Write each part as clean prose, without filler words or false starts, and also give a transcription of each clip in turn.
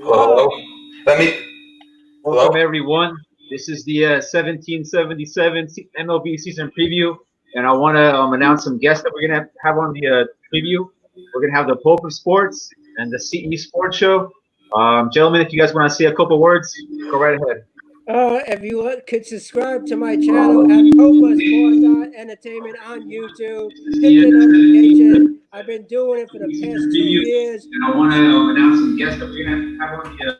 Hello. Welcome, everyone. This is the 1777 MLB season preview, and I want to announce some guests that we're going to have on the preview. We're going to have the Pope of Sports and the CE Sports Show. Gentlemen, if you guys want to say a couple words, go right ahead. If you could subscribe to my channel at Pope of Sports Entertainment on YouTube, hit the notification. I've been doing it for the past 2 years. And I want to announce some guests that we're going to have on the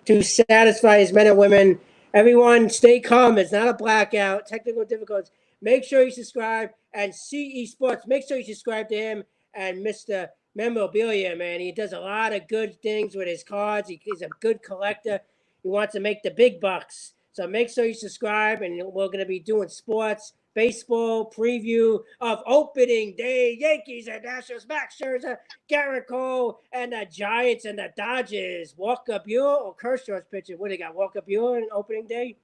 to satisfy his men and women. Everyone, stay calm. It's not a blackout. Technical difficulties. Make sure you subscribe. And CE Sports, make sure you subscribe to him and Mr. Memorabilia, man. He does a lot of good things with his cards. He's a good collector. He wants to make the big bucks. So make sure you subscribe, and we're going to be doing sports, baseball, preview of opening day. Yankees and Nationals, Max Scherzer, Garrett Cole, and the Giants and the Dodgers. Walker Buehler or Kershaw's pitching. What do they got? Walker Buehler in opening day?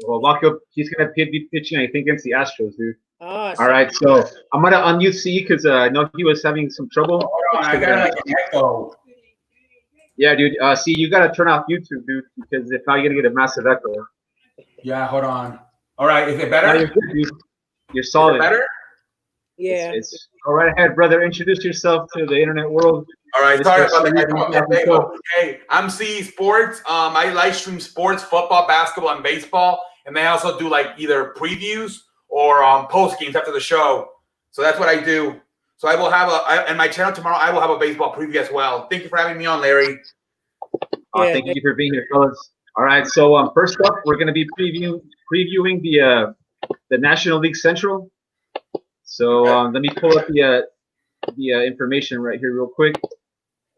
Well, Walker, he's going to be pitching, I think, against the Astros, dude. Oh, all right, so I'm going to unmute C because I know he was having some trouble. Hold on, I got like an echo. Yeah, dude. See, you got to turn off YouTube, dude, because if not, you're going to get a massive echo. Yeah, hold on. All right, is it better? No, you're good, dude. You're solid. Is it better? Yeah. It's go right ahead, brother. Introduce yourself to the internet world. All right, sorry about that. Hey, I'm CE Sports. I live stream sports, football, basketball, and baseball, and they also do like either previews or post games after the show. So that's what I do. So I will have and my channel tomorrow, I will have a baseball preview as well. Thank you for having me on, Larry. Thank you for being here, fellas. All right, so first up, we're going to be previewing the National League Central. So let me pull up the information right here real quick.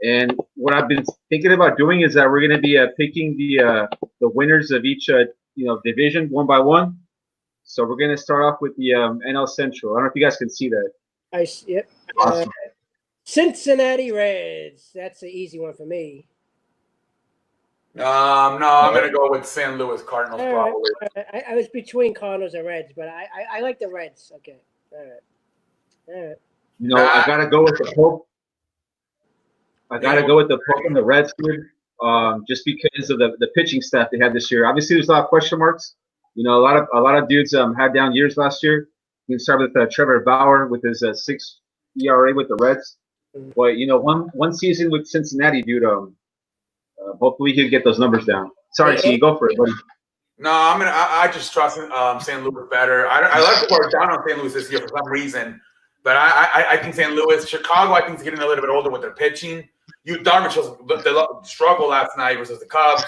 And what I've been thinking about doing is that we're going to be picking the winners of each division one by one. So we're going to start off with the NL Central. I don't know if you guys can see that. Yep. Awesome. Cincinnati Reds. That's an easy one for me. No, I'm going to go with St. Louis Cardinals probably. I was between Cardinals and Reds, but I like the Reds. Okay. All right. I got to go with the Pope. I got to go with the Pope and the Reds, dude. Just because of the pitching staff they had this year. Obviously, there's a lot of question marks. A lot of dudes had down years last year. You can start with Trevor Bauer with his 6 ERA with the Reds. But one season with Cincinnati, dude. Hopefully he'll get those numbers down. Sorry, so you go for it, buddy. No, I just trust St. Louis better. I like to work down on St. Louis this year for some reason, but I think St. Louis, Chicago, I think is getting a little bit older with their pitching. Darvish was the struggle last night versus the Cubs.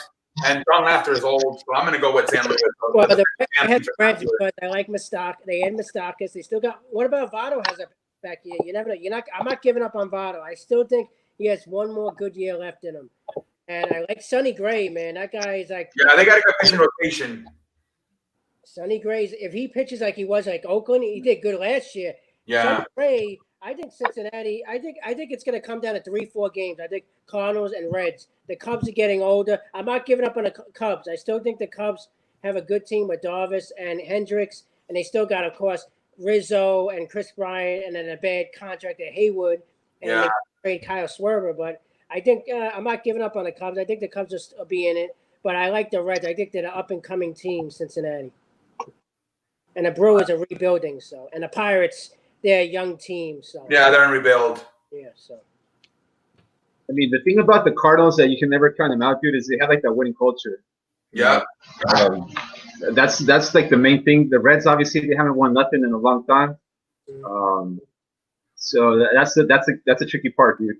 And John Lester is old, so I'm going to go with San Luis. Well, I had Reds because I like Moustakas. They had Moustakas. They still got. What about Votto has a back year? You never know. I'm not giving up on Votto. I still think he has one more good year left in him. And I like Sonny Gray, man. That guy is like. Yeah, they got to go pitching rotation. Sonny Gray, if he pitches like he was like Oakland, he did good last year. Yeah. Sonny Gray, I think Cincinnati. I think it's going to come down to 3-4 games. I think Cardinals and Reds. The Cubs are getting older. I'm not giving up on the Cubs. I still think the Cubs have a good team with Darvish and Hendricks, and they still got, of course, Rizzo and Chris Bryant, and then a bad contract at Haywood, and they trade Kyle Schwarber. But I think I'm not giving up on the Cubs. I think the Cubs will be in it, but I like the Reds. I think they're an up-and-coming team, Cincinnati. And the Brewers are rebuilding, and the Pirates, they're a young team. So yeah, they're in rebuild. Yeah, so. I mean, the thing about the Cardinals that you can never count them out, dude, is they have like that winning culture. Yeah. That's like the main thing. The Reds, obviously, they haven't won nothing in a long time. So that's a tricky part, dude.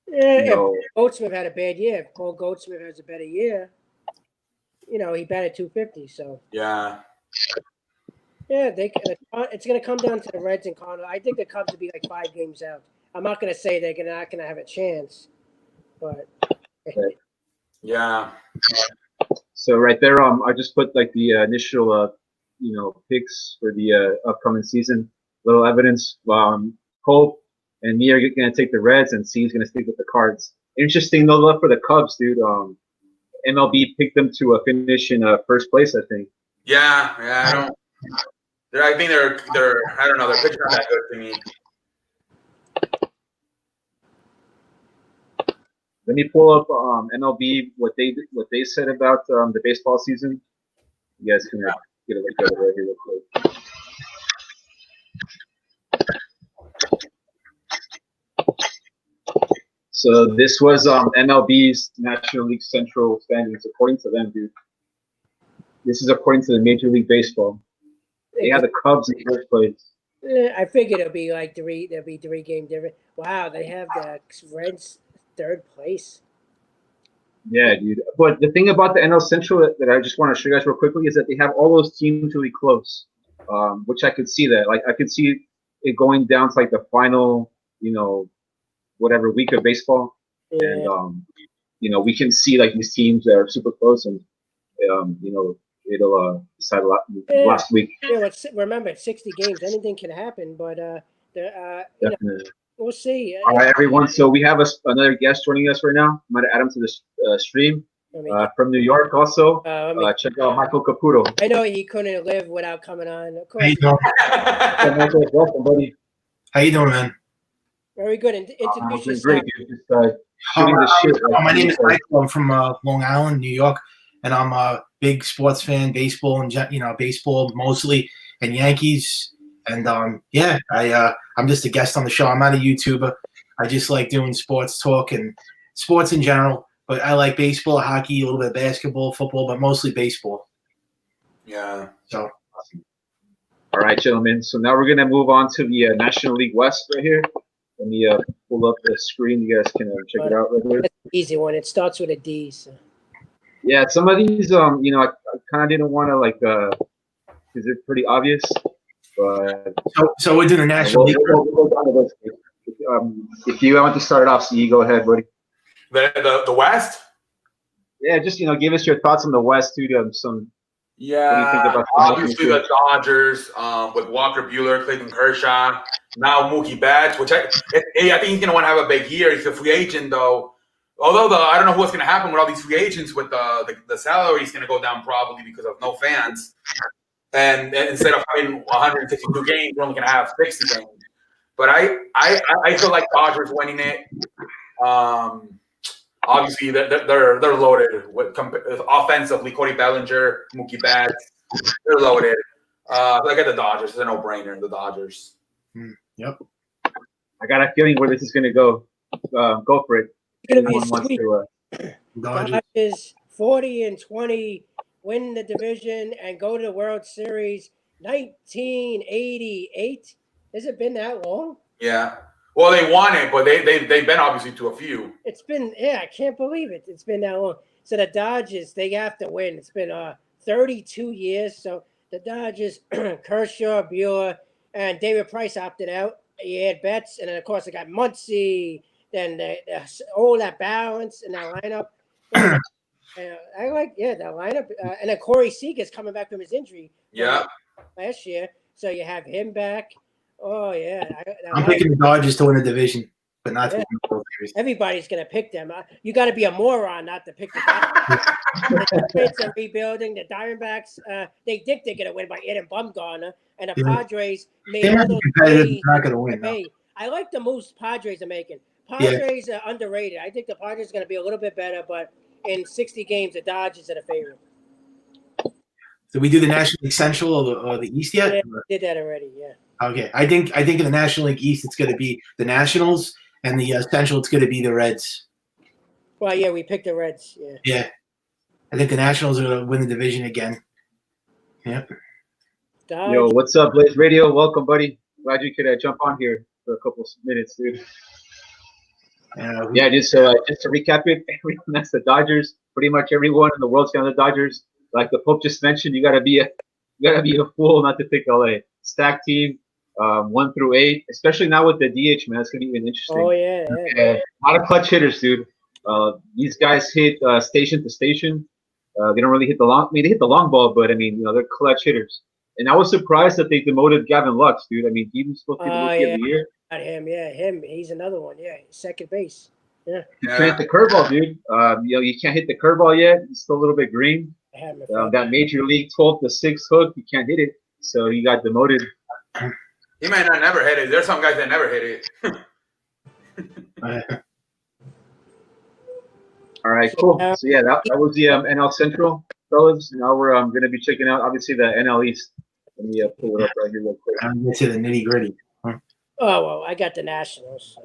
If Goldschmidt had a bad year, if Paul Goldschmidt has a better year, he batted 250. So yeah. Yeah, it's going to come down to the Reds and Cardinals. I think the Cubs will be like 5 games out. I'm not going to say they're not going to have a chance, but yeah. So right there, I just put like the initial, picks for the upcoming season. Little evidence. Pope and me are going to take the Reds, and C is going to stick with the Cards. Interesting, no love for the Cubs, dude. MLB picked them to finish in first place, I think. Yeah. I think they're I don't know. Their pitching not that good to me. Let me pull up MLB what they said about the baseball season. You guys can get a look at it right here real quick. So this was MLB's National League Central standings according to them, dude. This is according to the Major League Baseball. They have the Cubs in first place. I figured it'll be like there'll be 3 game difference. Wow, they have the Reds 3rd place. Yeah, dude. But the thing about the NL Central that I just want to show you guys real quickly is that they have all those teams really close, which I could see that. Like I could see it going down to like the final, whatever week of baseball, and we can see like these teams that are super close, and it'll decide a lot last week. Yeah, remember it's 60 games. Anything can happen, but we'll see. All right, everyone. So we have another guest joining us right now. I'm going to add him to the stream from New York also. Check out Michael Caputo. I know he couldn't live without coming on. Of course. How you doing? Michael, welcome, buddy. How you doing, man? Very good. Introduce yourself. Great, dude. Just shooting the shit. My name is Michael. I'm from Long Island, New York, and I'm a big sports fan, baseball and baseball mostly, and Yankees. And I'm just a guest on the show. I'm not a YouTuber. I just like doing sports talk and sports in general. But I like baseball, hockey, a little bit of basketball, football, but mostly baseball. Yeah. So. All right, gentlemen. So now we're gonna move on to the National League West right here. Let me pull up the screen. You guys can check it out right here. That's an easy one. It starts with a D. So. Yeah, some of these, I kind of didn't want to because they're pretty obvious. But so we're doing the National League. If you want to start off, so you go ahead, buddy. The West? Yeah, just give us your thoughts on the West too. Yeah, what do you think about obviously the Dodgers with Walker Buehler, Clayton Kershaw, now Mookie Betts, which I think he's going to want to have a big year. He's a free agent though. Although I don't know what's going to happen with all these free agents with the salary is going to go down probably because of no fans. And instead of having 162 games, we're only going to have 60 games. But I feel like Dodgers winning it. Obviously, they're loaded with offensively. Cody Bellinger, Mookie Betts, they're loaded. I got the Dodgers. It's a no-brainer. The Dodgers. Yep. I got a feeling where this is going to go. Go for it. It's going to be a sweep. Dodgers 40-20, win the division and go to the World Series. 1988. Has it been that long? Yeah. Well, they won it, but they've been obviously to a few. It's been I can't believe it. It's been that long. So the Dodgers, they have to win. It's been 32 years. So the Dodgers, Kershaw, Buehler, and David Price opted out. He had Betts, and then of course they got Muncy. Then all that balance in that lineup. I like that lineup. And then Corey Seager's coming back from his injury. Yeah. Last year, so you have him back. Oh yeah, I'm picking the Dodgers to win the division, but not to win the World Series. Everybody's gonna pick them. You got to be a moron not to pick the Dodgers. The Reds are rebuilding. The Diamondbacks, they think they're gonna win by Adam Bumgarner, and the Padres made all those competitive. Not gonna win. No. I like the moves Padres are making. Padres are underrated. I think the Padres are gonna be a little bit better, but in 60 games, the Dodgers are the favorite. Did we do the National League Central or the East yet? Yeah, did that already, yeah. Okay. I think in the National League East, it's going to be the Nationals, and the Central, it's going to be the Reds. Well, yeah, we picked the Reds, yeah. Yeah. I think the Nationals are going to win the division again. Yep. Yo, what's up, Blaze Radio? Welcome, buddy. Glad you could jump on here for a couple of minutes, dude. Just to recap it, everyone that's the Dodgers. Pretty much everyone in the world's got the Dodgers. Like the Pope just mentioned, you gotta be a fool not to pick LA. Stacked team, 1 through 8, especially now with the DH, man. That's gonna be even interesting. Oh yeah. A lot of clutch hitters, dude. These guys hit station to station. They don't really hit the long. I mean, they hit the long ball, but I mean, they're clutch hitters. And I was surprised that they demoted Gavin Lux, dude. I mean, he was supposed to be the rookie of the year. Not him, him. He's another one, second base. Yeah. You can't hit the curveball, dude. You can't hit the curveball yet. It's still a little bit green. That major league 12 to 6 hook, you can't hit it. so he got demoted. He might not never hit it. There's some guys that never hit it. All right, cool. So yeah, that was the NL Central, fellas. Now we're going to be checking out obviously the NL East. Let me pull it up right here real quick. I'm going to the nitty gritty. Oh well, I got the Nationals.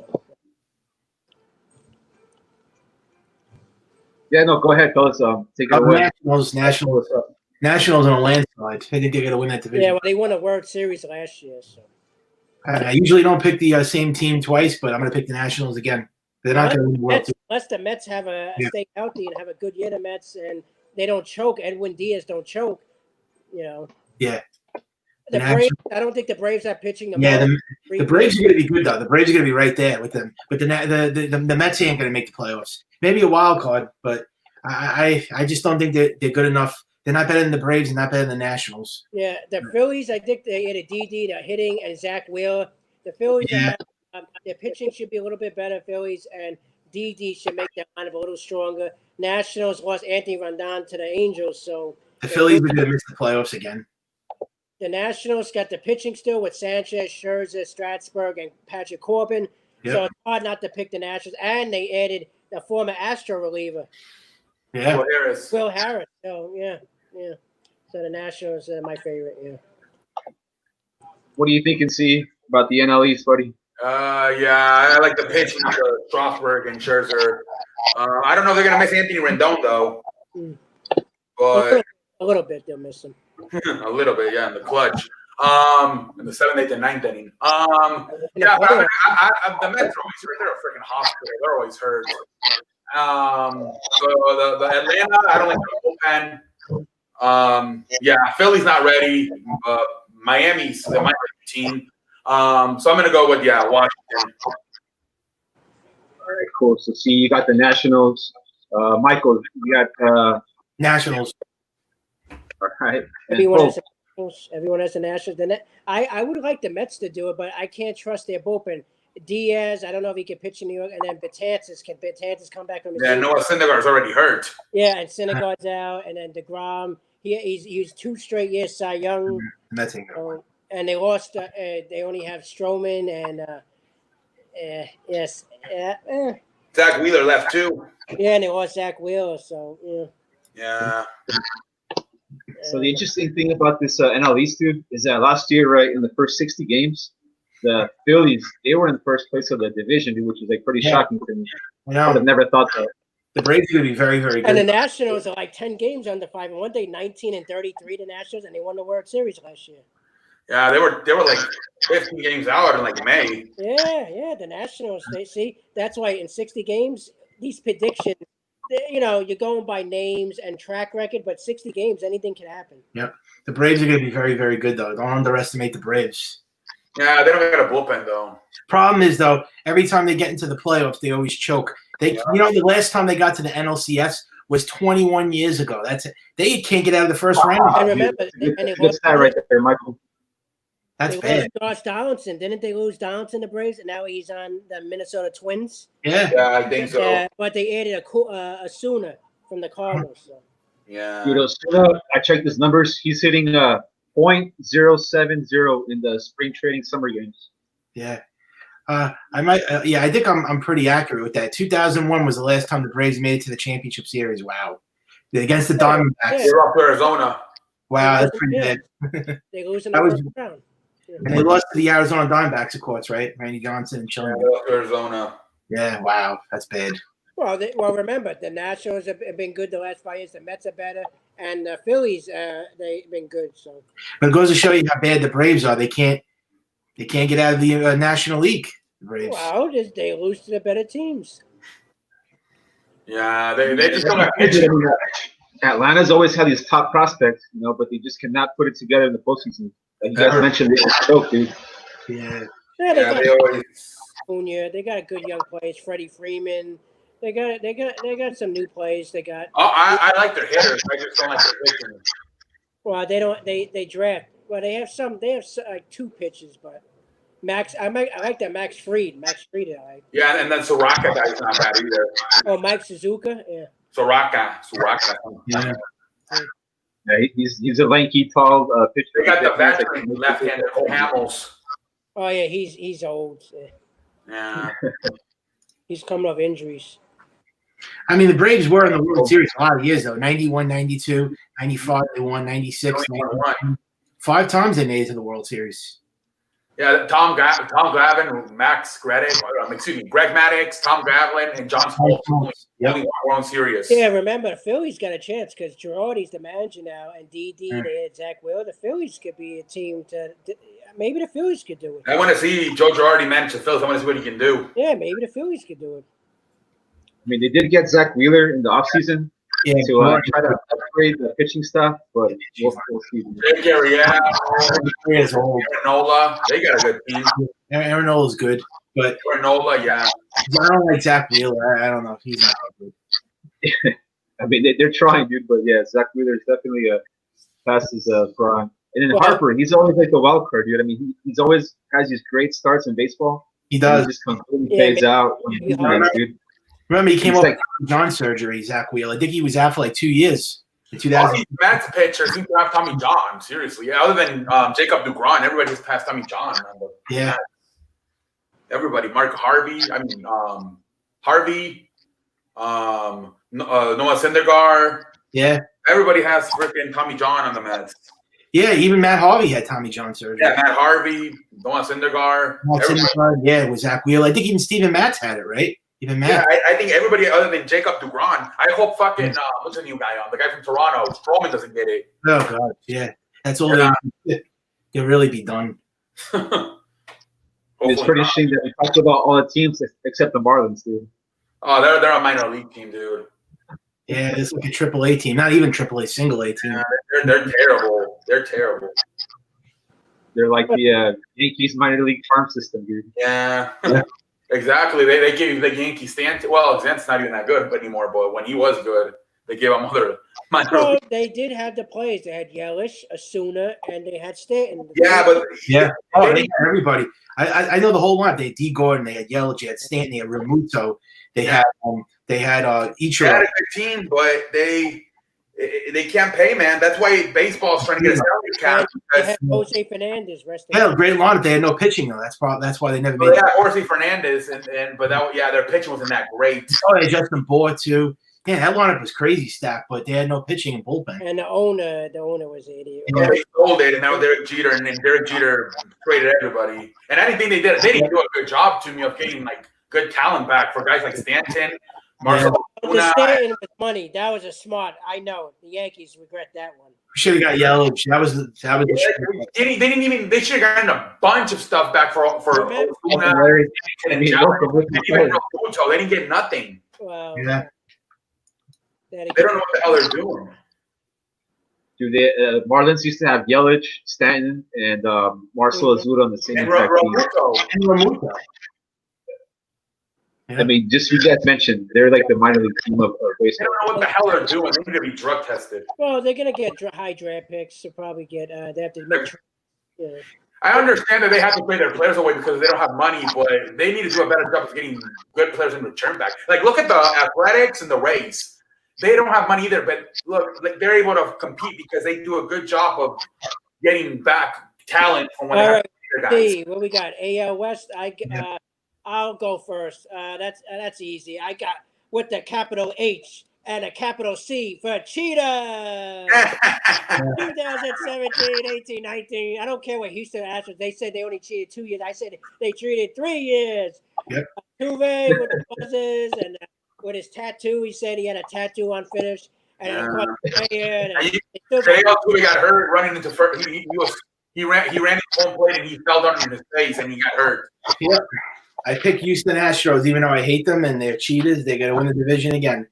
Yeah, no, go ahead, fellas. Take it away. Nationals on a landslide. I think they're going to win that division. Yeah, well, they won a World Series last year. So I usually don't pick the same team twice, but I'm going to pick the Nationals again. They're not going to win the World Series. Unless the Mets have stay healthy and have a good year, the Mets, and they don't choke. Edwin Diaz don't choke. Yeah. The Braves. I don't think the Braves are pitching. The Braves are going to be good though. The Braves are going to be right there with them. But the Mets ain't going to make the playoffs. Maybe a wild card, but I just don't think they're good enough. They're not better than the Braves and not better than the Nationals. Yeah, the Phillies. I think they had a DD, they're hitting, and Zach Wheeler. The Phillies, their pitching should be a little bit better. Phillies and DD should make their lineup a little stronger. Nationals lost Anthony Rondon to the Angels, so the Phillies are going to miss the playoffs again. The Nationals got the pitching still with Sanchez, Scherzer, Strasburg, and Patrick Corbin. Yep. So it's hard not to pick the Nationals. And they added the former Astro reliever. Yeah. Will Harris. So, yeah. So the Nationals are my favorite, yeah. What do you think, and see about the NL East, buddy? I like the pitching to Strasburg and Scherzer. I don't know if they're going to miss Anthony Rendon, though. But a little bit, they'll miss him. A little bit, yeah, in the clutch. In the 7th, 8th, and 9th inning. But the Mets are always hurt. They're a freaking hospital. They're always hurt. So the Atlanta, I don't like the bullpen. Philly's not ready. Miami's my team. So I'm gonna go with Washington. All right, cool. So see, you got the Nationals. Michael, you got Nationals. All right. Everyone has the Nationals. I would like the Mets to do it, but I can't trust their bullpen. Diaz, I don't know if he can pitch in New York, and then Betances come back from his team? Noah Syndergaard's already hurt. Yeah, and Syndergaard's out, and then DeGrom. He's 2 straight years Cy Young. And they lost. They only have Stroman and Zach Wheeler left too. Yeah, and they lost Zach Wheeler. So yeah. So the interesting thing about this NL East, dude, is that last year, right, in the first 60 games, the Phillies, they were in first place of the division, dude, which is like pretty shocking to me. I would have never thought that. The Braves are going to be very, very good. And the Nationals are like 10 games under 5-1. They 19-33, the Nationals, and they won the World Series last year. Yeah, they were like 15 games out in like May. Yeah, the Nationals. They see that's why in 60 games, these predictions, you're going by names and track record, but 60 games, anything can happen. Yep. The Braves are going to be very, very good, though. Don't underestimate the Braves. Yeah, they don't got a bullpen, though. Problem is, though, every time they get into the playoffs, they always choke. The last time they got to the NLCS was 21 years ago. That's it. They can't get out of the first round. And remember, that's right there, Michael. That's bad. Josh Donaldson, didn't they lose Donaldson to Braves, and now he's on the Minnesota Twins? Yeah, I think so. But they added a Osuna from the Cardinals. So. Yeah. Dude, Osuna, I checked his numbers. He's hitting .070 in the spring training summer games. Yeah. I think I'm pretty accurate with that. 2001 was the last time the Braves made it to the championship series. Wow. Against the Diamondbacks. They're up to Arizona. Wow, that's pretty bad. They lose in the first round. And they lost to the Arizona Diamondbacks, of course, right? Randy Johnson and Chilling. Yeah, Arizona. Yeah, wow, that's bad. Well, remember, the Nationals have been good the last 5 years. The Mets are better, and the Phillies, they've been good. So, but it goes to show you how bad the Braves are. They can't get out of the National League. The Braves. Well, they lose to the better teams. Yeah, they just come back. Atlanta's always had these top prospects, but they just cannot put it together in the postseason. Like you guys mentioned, they choke, dude. Yeah. They always. Junior, they got good young players. Freddie Freeman. They got some new players. They got. Oh, I like their hitters. I just don't like their pitching. Well, they don't. They draft. Well, they have some. They have like 2 pitches, but Max. I like that Max Fried. I like. Yeah, and then Soraka guy's not bad either. Oh, Mike Suzuka. Yeah. Soraka. Yeah. Yeah, he's a lanky, tall pitcher. They got the veteran left-handed Hamels. Oh yeah, he's old. Yeah. He's coming off injuries. I mean, the Braves were in the World Series a lot of years, though. 91, 92, 95, they won, 96, 91. 5 times they made it to the World Series. Yeah, Tom Glavine, Max Greg Maddox, Tom Glavine, and John Smoltz. Only one World Series. Yeah, remember, the Phillies got a chance because Girardi's the manager now, and DD, they had Zach Wheeler. The Phillies could be a team maybe the Phillies could do it. I want to see Joe Girardi manage the Phillies. I want to see what he can do. Yeah, maybe the Phillies could do it. I mean, they did get Zach Wheeler in the offseason to try to upgrade the pitching stuff, but we'll see. Gary, Aaron Nola, they got a good team. Aaron Nola's good, but Nola, yeah. I don't like Zach Wheeler. I don't know if he's not good. I mean, they're trying, dude, but yeah, Zach Wheeler is definitely past his prime. And then Harper, he's always like the wild card, dude. I mean, he's always has these great starts in baseball. He does. He just completely fades out. Dude. Remember, he came up with John surgery, Zach Wheeler. I think he was out for like 2 years. In 2000. Matt's pitcher seems to have Tommy John. Seriously, yeah. Other than Jacob DeGrom, everybody just passed Tommy John. Yeah. Everybody, Mark Harvey. I mean, Harvey. Noah Syndergaard. Yeah. Everybody has freaking Tommy John on the Mets. Yeah, even Matt Harvey had Tommy John surgery. Yeah, Matt Harvey, Noah Syndergaard. Yeah, it was Zach Wheeler. I think even Steven Matz had it, right? Even Matt. Yeah, I think everybody other than Jacob DeGrom. I hope fucking what's the new guy on? The guy from Toronto, Stroman doesn't get it. Oh God, yeah. That's all they'll really be done. It's pretty interesting that we talked about all the teams except the Marlins, dude. Oh, they're a minor league team, dude. Yeah, it's like a AAA team, not even AAA, single A team. Yeah, they're terrible. They're terrible. They're like the Yankees minor league farm system, dude. Yeah. Exactly. They gave the Yankees Stanton. Well, Stanton's not even that good anymore, but when he was good, they gave him other minor. So they did have the players. They had Yelich, Asuna, and they had Stanton. Yeah, but oh, they had everybody. I know the whole lot. They had D. Gordon, they had Yelich, they had Stanton, they had Realmuto, they had Ichiro. They had a good team, but they can't pay, man. That's why baseball is trying to get a salary cap. They had Jose Fernandez. Yeah, great lineup. They had no pitching though. That's why they never made it. Yeah, Jose Fernandez, but their pitching wasn't that great. Oh, they had Justin Bohr too. Yeah, that lineup was crazy stacked, but they had no pitching and bullpen. And the owner was an idiot. Yeah, they sold it, and now Derek Jeter, and then Derek Jeter traded everybody. And anything they did, they didn't do a good job to me of getting like good talent back for guys like Stanton. Marcelo Stanton with money. That was a smart. I know the Yankees regret that one. We should have got Yelich. That was They should have gotten a bunch of stuff back for Larry. They didn't get nothing. Well, yeah. They don't know what the hell they're doing. Dude, the Marlins used to have Yelich, Stanton, and Marcelo Ozuna on the same exact team. I mean, just you guys mentioned, they're like the minor league team of baseball. They don't know what the hell they're doing. They need to be drug tested. Well, they're gonna get high draft picks to probably get. They have to make. I understand that they have to pay their players away because they don't have money, but they need to do a better job of getting good players in return back. Like, look at the Athletics and the Rays. They don't have money either, but look, like they're able to compete because they do a good job of getting back talent from when they have their guys. See, what we got? AL West. I'll go first. That's easy. I got with the capital H and a capital C for Cheetah. 2017, 18, 19. I don't care what Houston Astros. They said they only cheated 2 years. I said they treated 3 years. Yep. Tuve with the buzzes and with his tattoo. He said he had a tattoo unfinished. And Tuve got hurt running into first. He ran into home plate and he fell down in his face and he got hurt. Yep. I pick Houston Astros, even though I hate them and they're cheaters. They're going to win the division again.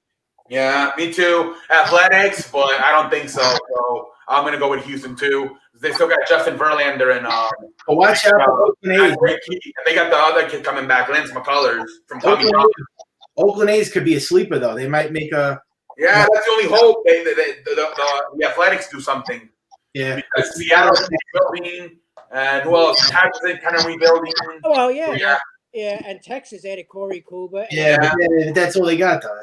Yeah, me too. Athletics, but I don't think so. So I'm going to go with Houston too. They still got Justin Verlander and watch out for Oakland A's. And they got the other kid coming back, Lance McCullers from Tommy John. Oakland A's could be a sleeper though. They might make a. Yeah, that's the only hope. The Athletics do something. Yeah, because Seattle's rebuilding, and who else? Texas kind of rebuilding. Oh well, yeah. Yeah, and Texas added Corey Kluber. Yeah, but that's all they got, though.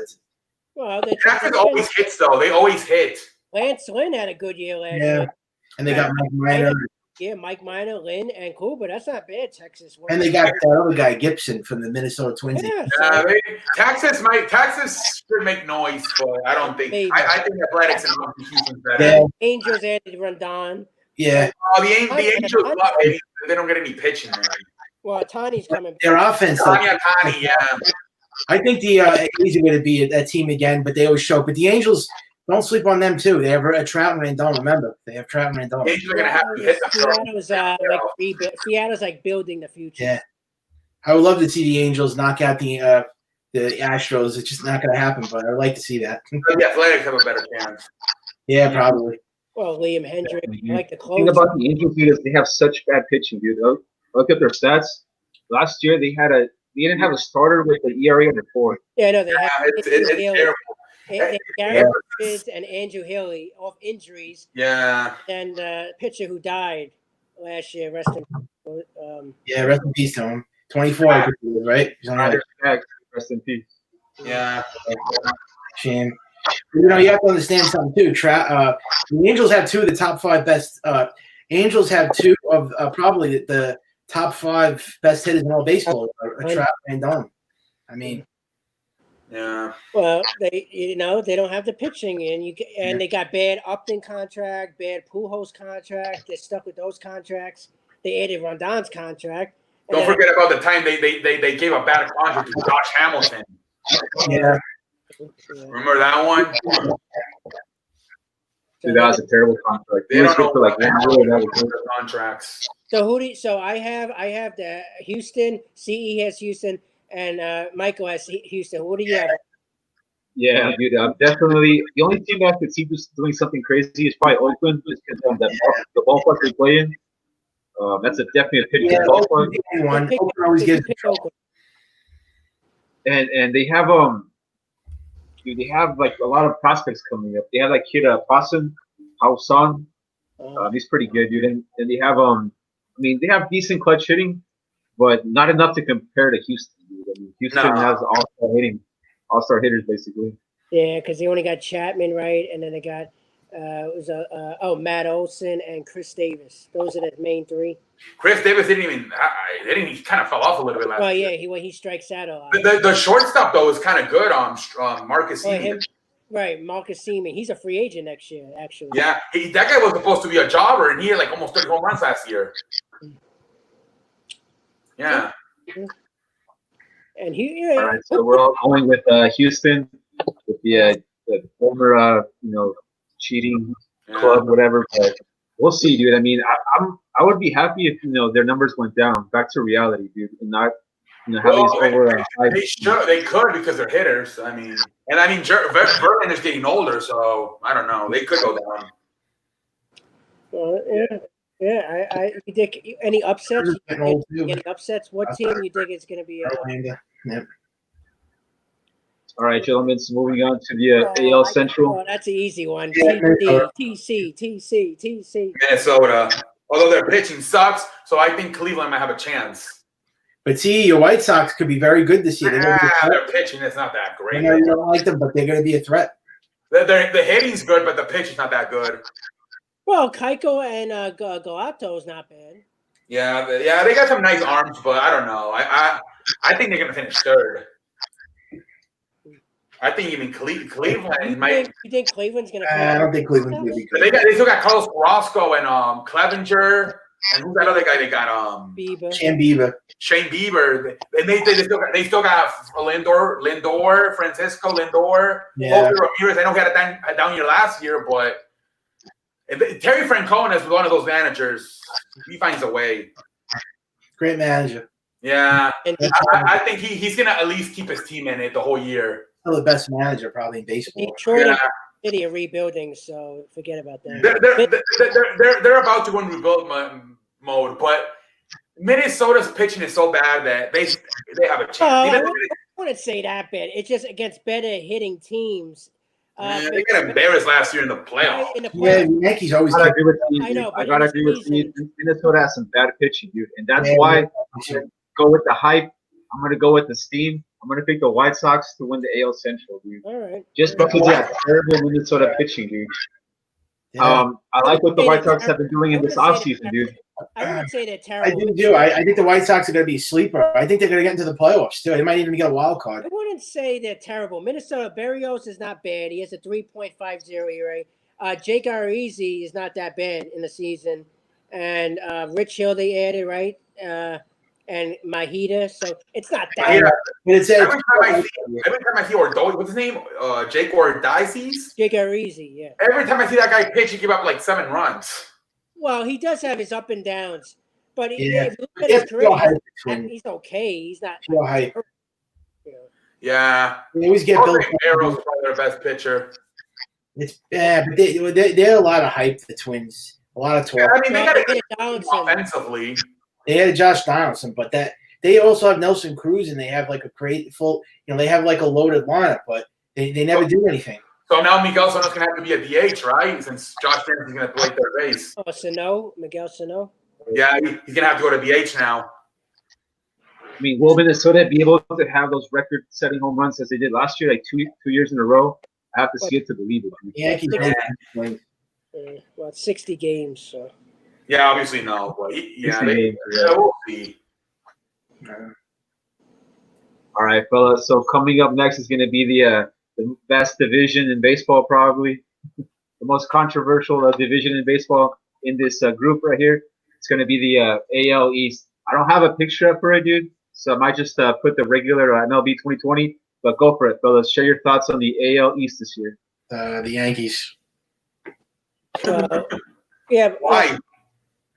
Well, Texas always hits, though. They always hit. Lance Lynn had a good year last Yeah. year. And they got Mike Minor. Yeah, Mike Minor, Lynn, and Kluber. That's not bad, Texas. And they got that other guy, Gibson, from the Minnesota Twins. Yeah, Texas should make noise, but I don't think. Maybe. I think Athletics and Houston's better. Yeah. Angels added Rondon. Yeah. Oh, the Angels, they don't get any pitching there. Well, Tani's coming. Their offense. Tani, yeah. I think the A's are going to be a team again, but they always show. But the Angels, don't sleep on them too. They have a Trout and Rendon. Remember, they have Trout and Rendon. The Angels are going to have to hit the Seattle's like building the future. Yeah, I would love to see the Angels knock out the Astros. It's just not going to happen, but I'd like to see that. The Athletics have a better chance. Yeah, probably. Well, Liam Hendriks, like the The closer. thing about the Angels, dude, is they have such bad pitching, dude. Look at their stats. Last year, they didn't have a starter with an ERA under 4. Yeah, no, they have It's terrible. Gary Richards and Andrew Haley off injuries. Yeah. And pitcher who died last year, rest in Rest in peace to him. 24, I think he was, right? He's on Rest in peace. Yeah. Shame. You have to understand something too. The Angels have 2 of the top 5 best. Angels have 2 of probably the top 5 best hitters in all baseball. Trout and Rendon. I mean. Yeah. Well, they don't have the pitching, and they got bad Upton contract, bad Pujols contract. They're stuck with those contracts. They added Rondon's contract. Don't forget about the time they gave a bad contract to Josh Hamilton. Yeah. Remember that one? Dude, that was a terrible contract. They don't know for like 1 year. Contracts. So I have the Houston. CE has Houston, and Michael has Houston. What do you have? Yeah, dude, definitely. The only team that I could see just doing something crazy is probably Oakland, just because the ballpark they play in. That's definitely a pitch ballpark. Oakland always gets trouble. And they have dude, they have like a lot of prospects coming up. They have like kid Pasan, Hao-San. He's pretty good, dude. And they have they have decent clutch hitting, but not enough to compare to Houston, dude. I mean, Houston has all-star hitters basically. Yeah, because they only got Chapman, right, and then they got Matt Olson and Chris Davis. Those are the main 3. Chris Davis he kind of fell off a little bit last year. Yeah, he strikes out a lot. The shortstop though is kind of good. Marcus Semien. Right, Marcus Semien. He's a free agent next year, actually. Yeah, that guy was supposed to be a jobber, and he had like almost 30 home runs last year. Yeah. And all right, so we're all going with Houston, with the former cheating club, whatever. But we'll see, dude. I mean, I would be happy if their numbers went down back to reality, dude, and not have these over. They could because they're hitters. Verlander is getting older, so I don't know. They could go down. Well, yeah. You think any upsets? Any upsets? What team you think is going to be? Yep. All right, gentlemen. So moving on to the AL Central. Oh, that's an easy one. TC. Minnesota. Although their pitching sucks, so I think Cleveland might have a chance. But see, your White Sox could be very good this year. Their pitching is not that great. I know you don't like them, but they're going to be a threat. The hitting's good, but the pitching's not that good. Well, Keiko and Galato is not bad. Yeah, they got some nice arms, but I don't know. I think they're going to finish 3rd. I think even Cleveland might. You think Cleveland's going to? I don't think Cleveland's going to be good. They still got Carlos Carrasco and Clevenger, and who's that other guy? They got Shane Bieber, and they still got Francisco Lindor, yeah. Ramirez. I know he had a down year last year, but Terry Francona is one of those managers. He finds a way. Great manager. Yeah, I think he's going to at least keep his team in it the whole year. Still the best manager probably in baseball. Detroit City are rebuilding, so forget about that. They're about to go in rebuild mode, but Minnesota's pitching is so bad that they have a chance. I wouldn't say that bad. It's just against better hitting teams. They got embarrassed last year in the playoffs. Yeah, the Yankees always. I gotta agree with you. Minnesota has some bad pitching, dude, and that's why I'm gonna go with the hype. I'm gonna go with the steam. I'm gonna pick the White Sox to win the AL Central, dude. All right. Just because they have terrible Minnesota pitching, dude. Yeah. I like what the White Sox have been doing in this offseason, dude. I wouldn't say they're terrible. I do. I think the White Sox are going to be a sleeper. I think they're going to get into the playoffs too. They might even get a wild card. I wouldn't say they're terrible. Minnesota Berrios is not bad. He has a 3.50 ERA. Jake Arrieta is not that bad in the season, and Rich Hill they added, right? And Mahita, so it's not that. Yeah. Every time I see Ordoi, what's his name? Jake Ordizes? Jake Arrieta, yeah. Every time I see that guy pitch, he give up like 7 runs. Well, he does have his up and downs, but if Yeah. you look at his career, Hype. he's okay. He's not. Pure hype. Yeah. They always get Bill. Barrow's probably their best pitcher. It's bad, but they're a lot of hype. The Twins, a lot of talk. Yeah, I mean, they got Well, to offensively. They had Josh Donaldson, but that they also have Nelson Cruz, and they have like a great full. They have like a loaded lineup, but they never do anything. So now Miguel Sano's gonna have to be a DH, right? Since Josh Danson's gonna play third base. Oh, Sano, Miguel Sano. Yeah, he's gonna have to go to DH now. I mean, will Minnesota be able to have those record-setting home runs as they did last year, like two years in a row? I have to see it to believe it. Yankees. Well, 60 games. So. Yeah, obviously no, but we'll see. All right, fellas. So coming up next is going to be the best division in baseball, probably the most controversial division in baseball in this group right here. It's going to be the AL East. I don't have a picture up for it, dude, so I might just put the regular MLB 2020. But go for it, fellas. Share your thoughts on the AL East this year. The Yankees. Yeah. Why?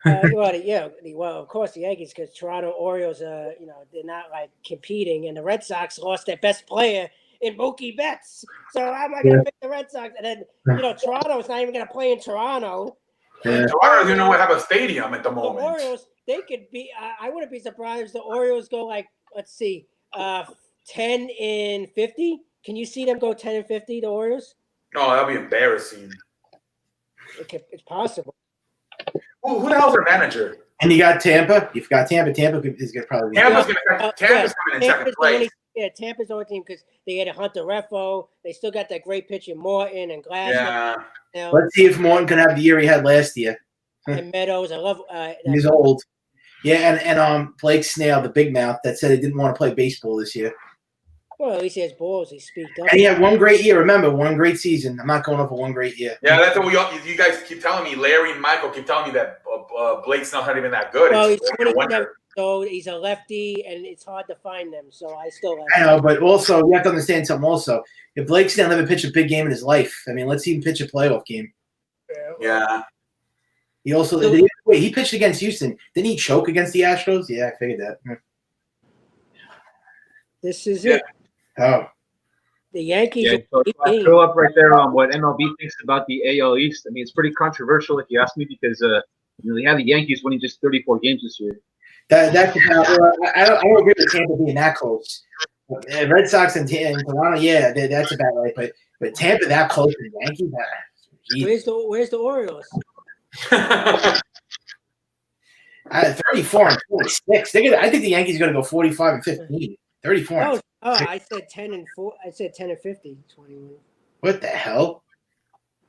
Well, of course the Yankees, because Toronto Orioles, they're not like competing, and the Red Sox lost their best player in Mookie Betts. So I'm not gonna pick the Red Sox, and then Toronto's not even gonna play in Toronto. Yeah. Toronto doesn't know have a stadium at the The moment. Orioles, they could be. I wouldn't be surprised if the Orioles go like, let's see, 10-50. Can you see them go 10-50? The Orioles? No, that'll be embarrassing. It's possible. Who the hell's their manager? And you got Tampa. You've got Tampa. Tampa is going to probably. Tampa's coming in second place. Tampa's the only team because they had a Hunter Refo. They still got that great pitcher Morton and Glasnow. Yeah. Let's see if Morton can have the year he had last year. And Meadows. I love. He's old. Yeah, and Blake Snell, the big mouth, that said he didn't want to play baseball this year. Well, at least he has balls. He speaked up. And he had one great year. Remember, one great season. I'm not going over one great year. Yeah, that's what you guys keep telling me. Larry and Michael keep telling me that Blake Snell's not even that good. Well, he's 27, so he's a lefty, and it's hard to find them. So I still like I know, but also you have to understand something. Also, if Blake Snell never pitched a big game in his life, I mean, let's see him pitch a playoff game. Yeah. He also he pitched against Houston. Didn't he choke against the Astros? Yeah, I figured that. This is it. Oh. The Yankees. Yeah, so I throw up right there on what MLB thinks about the AL East. I mean, it's pretty controversial if you ask me because they have the Yankees winning just 34 games this year. That's about. I don't agree with Tampa being that close. Red Sox and Toronto, yeah, that's about right. But Tampa that close to the Yankees. Where's the Orioles? 34 and 26. I think the Yankees are going to go 45 and 15. 34. I said 10-4. I said 10-50. 21. What the hell?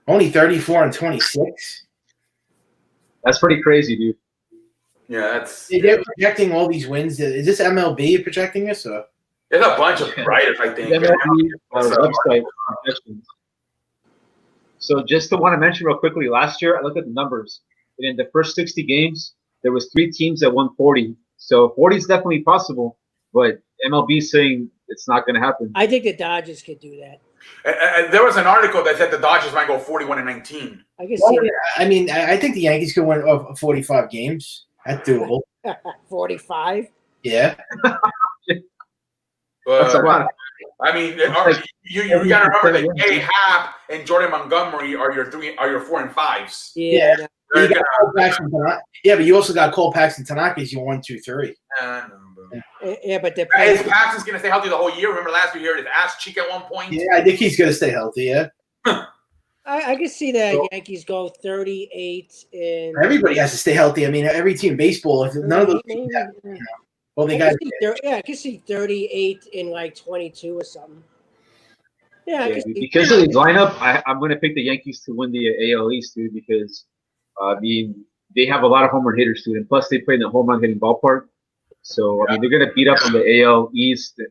Only 34 and 26. That's pretty crazy, dude. Yeah, they're projecting all these wins. Is this MLB projecting this? Or? There's a bunch of writers, I think. MLB website projections. So just to want to mention real quickly, last year I looked at the numbers, and in the first 60 games, there was 3 teams that won 40. So 40 is definitely possible, but MLB is saying it's not going to happen. I think the Dodgers could do that. There was an article that said the Dodgers might go 41-19. I can see that. I mean, I think the Yankees could win 45 games. That's doable. 45? Yeah. That's a lot. I mean, you got to remember that Jay Happ and Jordan Montgomery are your 4 and 5s. Yeah. But you also got Cole Paxton Tanaka as your 1, 2, 3. Yeah, but is Paxton's going to stay healthy the whole year? Remember last year he hurt his ass cheek at one point? Yeah, I think he's going to stay healthy, yeah. I can see that Yankees go 38 and everybody has to stay healthy. I mean, every team in baseball, if none of those teams have, well, they got. I can see 38 in like 22 or something. Yeah, I Yeah, can see. because of the lineup, I'm going to pick the Yankees to win the AL East, dude. Because I mean, they have a lot of home run hitters, dude, and plus they play in the home run hitting ballpark. So I mean, they're going to beat up on the AL East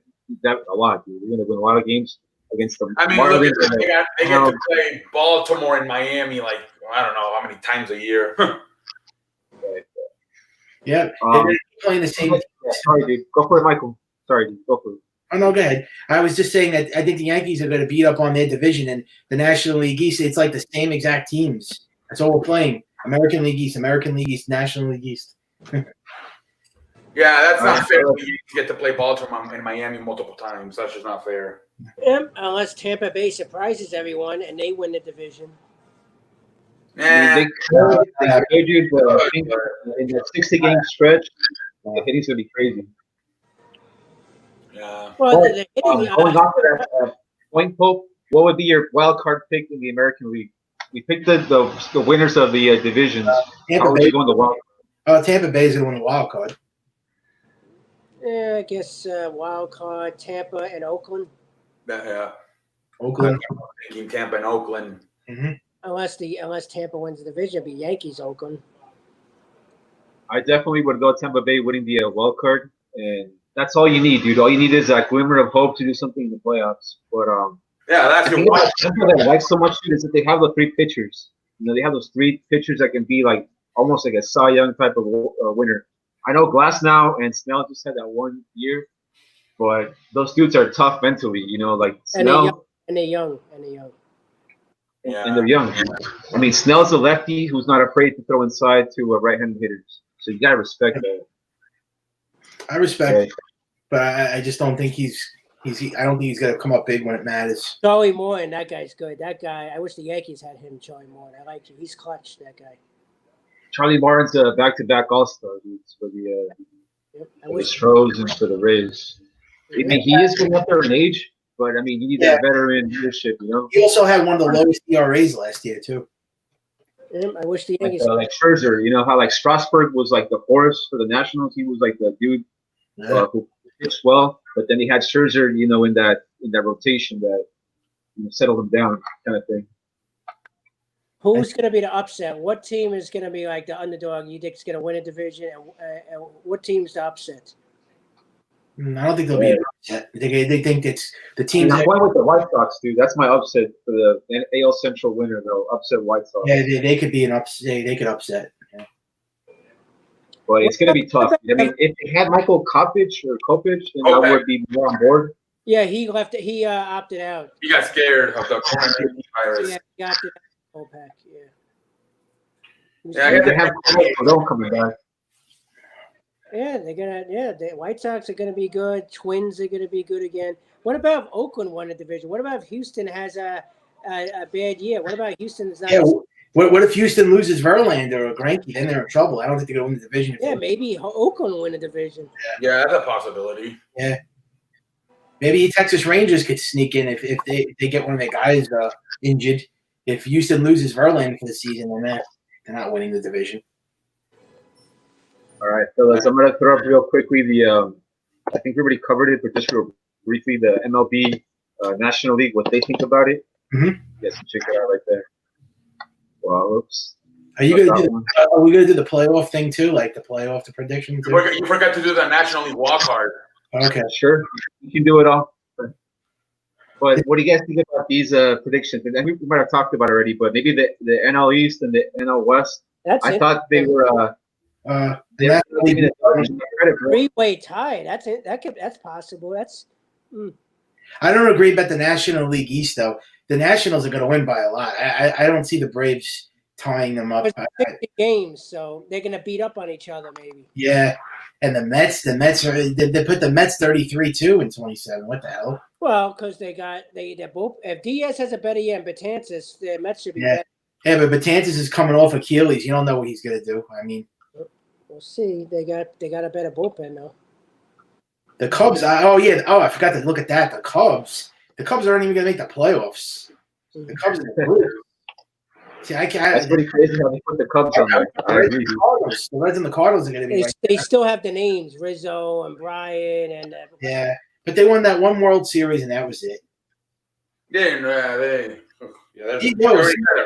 that a lot, dude. They're going to win a lot of games against the I mean, Marlins. look, they get to play Baltimore and Miami like I don't know how many times a year. Yeah, they're playing the same. Yeah, sorry, dude. Go for it, Michael. Sorry, dude. Go for it. Oh, no, go ahead. I was just saying that I think the Yankees are going to beat up on their division and the National League East. It's like the same exact teams. That's all we're playing. American League East, National League East. Yeah, that's not fair. You get to play Baltimore and Miami multiple times. That's just not fair. Unless Tampa Bay surprises everyone and they win the division. Nah. They could, dude, but I think in that 60-game stretch, the hitting's going to be crazy. Yeah. Well, they're hitting. Going off of that point, Pope, what would be your wild card pick in the American League? We picked the winners of the divisions. How would you go in the wild card? Tampa Bay is going to win the wild card. Yeah, I guess wild card, Tampa and Oakland. Yeah. Oakland. I'm thinking Tampa and Oakland. Mm-hmm. Unless Tampa wins the division, it'd be Yankees, Oakland. I definitely would go Tampa Bay winning the wild card, and that's all you need, dude. All you need is that glimmer of hope to do something in the playoffs. But yeah, that's your what I like so much, dude, is that they have the three pitchers. You know, they have those three pitchers that can be like almost like a Cy Young type of winner. I know Glasnow and Snell just had that 1 year, but those dudes are tough mentally. You know, like Snell and they're young. Yeah. And they're young. I mean, Snell's a lefty who's not afraid to throw inside to right-handed hitters. So you gotta respect that. I respect, but I just don't think I don't think he's gonna come up big when it matters. Charlie Morton, that guy's good. That guy, I wish the Yankees had him. Charlie Morton, I like him. He's clutch. That guy. Charlie Morton's a back-to-back All-Star, dude, for the Stros and for the Rays. I mean, he is going up there in age, but I mean, you need that veteran leadership, you know. He also had one of the lowest ERAs last year too. I wish the Yankees like Scherzer. You know how like Strasburg was like the horse for the Nationals. He was like the dude who pitched well, but then he had Scherzer, you know, in that rotation that settled him down, kind of thing. Who's going to be the upset? What team is going to be like the underdog? You think is going to win a division? And what team's the upset? I don't think they'll be an upset. They think it's the team. I'm going with the White Sox, dude. That's my upset for the AL Central winner. They'll upset White Sox. Yeah, they could be an upset. They could upset. Yeah. But it's going to be tough. I mean, if they had Michael Kopech, then I would be more on board. Yeah, he left. He opted out. He got scared of the coronavirus. Yeah, he opted out. Kopech, yeah, I they have Cordell coming back. Yeah, they're gonna. Yeah, the White Sox are gonna be good. Twins are gonna be good again. What about if Oakland won a division? What about if Houston has a bad year? What about Houston's not? Yeah. What if Houston loses Verlander or Greinke? Then they're in trouble. I don't think they're gonna win the division. Yeah, maybe Oakland will win a division. Yeah, that's a possibility. Yeah. Maybe Texas Rangers could sneak in if they get one of their guys injured. If Houston loses Verlander for the season, then they're not winning the division. All right, fellas, I'm going to throw up real quickly I think we already covered it, but just real briefly, the MLB National League, what they think about it. Mm-hmm. Yes, check it out right there. Wow, oops. Are we going to do the playoff thing too, like the prediction too? You forgot to do the National League wild card. Okay. Sure, you can do it all. But what do you guys think about these predictions? And we might have talked about it already, but maybe the NL East and the NL West. I thought they were three-way tie. That's it. That's possible. I don't agree about the National League East though. The Nationals are going to win by a lot. I don't see the Braves tying them up. It's 50 games, so they're going to beat up on each other maybe. Yeah, and the Mets they put the Mets 33-2 in 27. What the hell? Well, because they're both. If Diaz has a better year than Betances, the Mets should be better. Yeah, but Betances is coming off Achilles. You don't know what he's going to do. I mean, we'll see. They got a better bullpen though. The Cubs. I forgot to look at that. The Cubs aren't even going to make the playoffs. The Cubs are the See, that's pretty crazy how they put the Cubs on there. The Reds and the Cardinals are going to be. They still have the names Rizzo and Bryant and. Yeah, but they won that one World Series and that was it. They're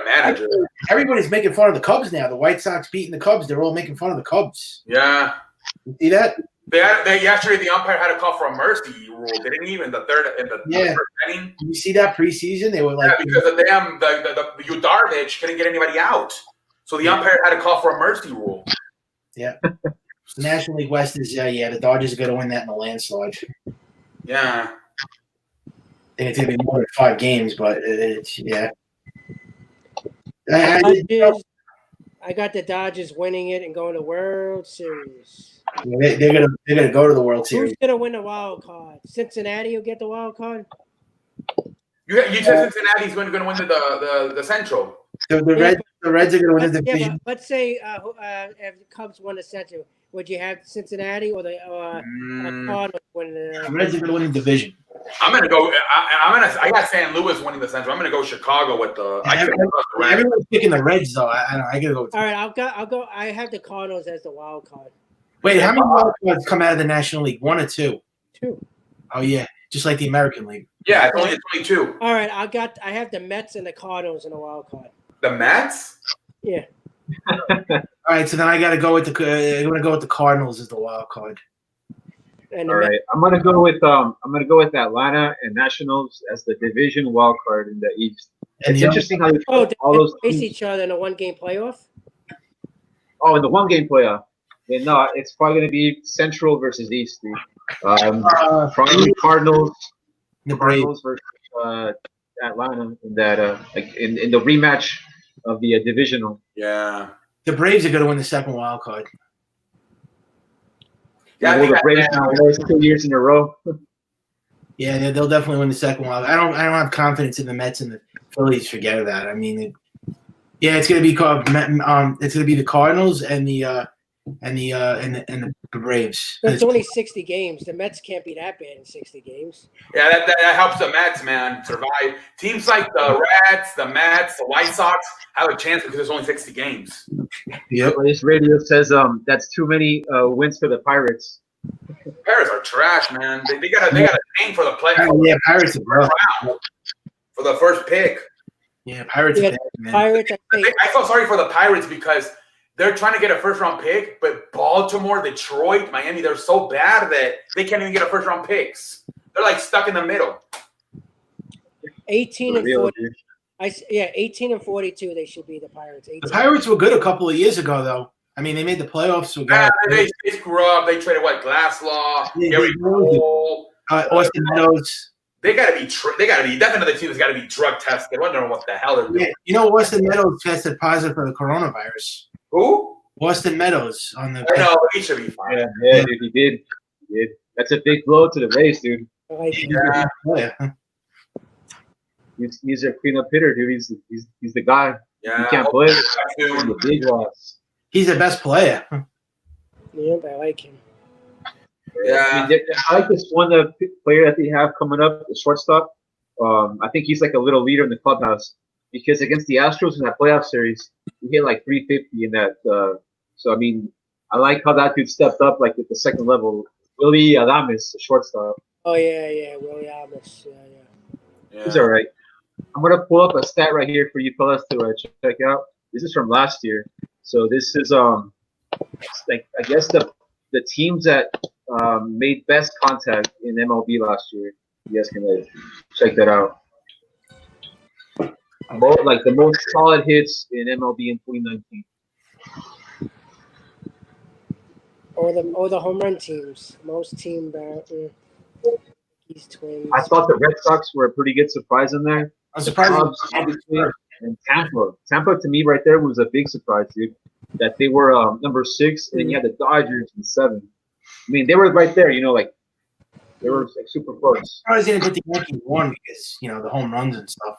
manager. Everybody's making fun of the Cubs now. The White Sox beating the Cubs. They're all making fun of the Cubs. Yeah. You see that? They yesterday the umpire had a call for a mercy rule. They didn't even the first inning. Did you see that preseason? They were like, because the damn the Darvish couldn't get anybody out, so the umpire had to call for a mercy rule. Yeah. The National League West is the Dodgers are going to win that in a landslide. Yeah. I think it's going to be more than 5 games, but it's I got the Dodgers winning it and going to World Series. They're gonna go to the World Series. Who's gonna win the wild card? Cincinnati will get the wild card. You said Cincinnati's going to win the Central. The Reds are going to win the division. Let's say if the Cubs won the Central, would you have Cincinnati or the Cardinals win the? The Reds are going to win the division. I'm going to go. I got St. Louis winning the Central. I'm going to go Chicago with the. Everyone's picking the Reds though. I got to go. All right, I'll go. I have the Cardinals as the wild card. Wait, how many wild cards come out of the National League? 1 or 2? 2. Oh yeah, just like the American League. Yeah, it's only 22. All right, I have the Mets and the Cardinals in the wild card. The Mets? Yeah. All right, so then I got to go with the Cardinals as the wild card. And all right, I'm gonna go with Atlanta and Nationals as the division wild card in the East. And it's interesting how all those face each other in a 1-game playoff. Oh, in the 1-game playoff. Yeah, no, it's probably going to be Central versus East, dude. Probably Cardinals versus Atlanta in that in the rematch of the divisional. Yeah, the Braves are going to win the second wild card. Yeah, the Braves now 2 years in a row. Yeah, they'll definitely win the second wild. I don't have confidence in the Mets and the Phillies. Forget that. I mean, it's going to be called. It's going to be the Cardinals and the Braves. It's only 60 games. The Mets can't be that bad in 60 games. Yeah, that helps the Mets, man, survive. Teams like the Reds, the Mets, the White Sox have a chance because there's only 60 games. Yep. This radio says that's too many wins for the Pirates. Pirates are trash, man. They got a name for the play. Yeah, Pirates are rough. For the first pick. Yeah, Pirates are bad, man. Pirates, I feel sorry for the Pirates because they're trying to get a first-round pick, but Baltimore, Detroit, Miami, they're so bad that they can't even get a first-round picks. They're like stuck in the middle. 18 and 40. 18 and 42. They should be the Pirates. 18. The Pirates were good a couple of years ago, though. I mean, they made the playoffs. So they screw up. They traded Glasslaw, Gary Cole, Austin Meadows. They gotta be definitely the team that's gotta be drug tested. I don't know what the hell they're doing. Yeah, you know, Austin Meadows tested positive for the coronavirus. Who? Austin Meadows on the. I know, he should be fine. Yeah, dude, he did. That's a big blow to the Rays, dude. Yeah. He's a cleanup hitter, dude. He's the guy. Yeah, he can't play. He's a big loss. He's the best player. Yeah, I like him. Yeah, I like this one player that they have coming up, the shortstop. I think he's like a little leader in the clubhouse because against the Astros in that playoff series, he hit like 350 in that. So I mean, I like how that dude stepped up like at the second level. Willie Adames, the shortstop. Oh yeah, Willie Adames. Yeah. He's all right. I'm gonna pull up a stat right here for you fellas to check out. This is from last year. So this is like I guess the teams that made best contact in MLB last year. You guys can check that out. Like the most solid hits in MLB in 2019. Or the home run teams. Most team Yankees, Twins. I thought the Red Sox were a pretty good surprise in there. I'm surprised. And Tampa to me right there was a big surprise, dude. That they were number 6, and then you had the Dodgers in 7. I mean, they were right there, like they were like super close. I was going to put the Yankees 1 because the home runs and stuff.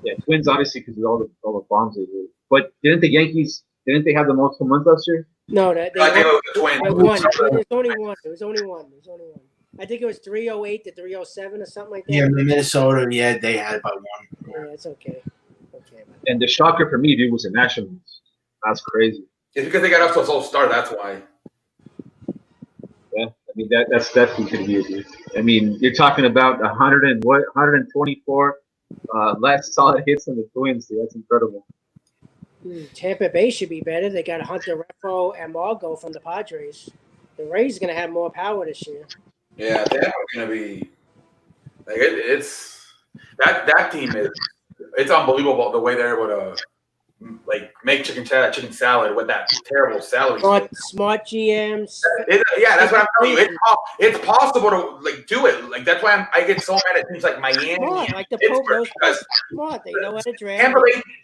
Yeah, Twins obviously because of all the bombs they did. But didn't they have the most home runs last year? No, I think it was the Twins. It was only one. I think it was 308 to 307 or something like that. Yeah, Minnesota. Yeah, they had about 1. Yeah, it's okay. And the shocker for me, dude, was the Nationals. That's crazy. It's because they got off to a slow start. That's why. Yeah, mean, that's definitely going to be a dude. I mean, you're talking about 124 last solid hits than the Twins, dude. That's incredible. Tampa Bay should be better. They got Hunter Renfroe and Margot from the Padres. The Rays are going to have more power this year. Yeah, Tampa's going to be like it's that team is it's unbelievable the way they're able to like make chicken salad with that terrible salary. Smart GMs. Yeah, that's what I'm telling you. It's possible to like do it. Like that's why I get so mad at things like Miami. Smart, like the Pittsburgh, Pope. Smart. They know how to draft.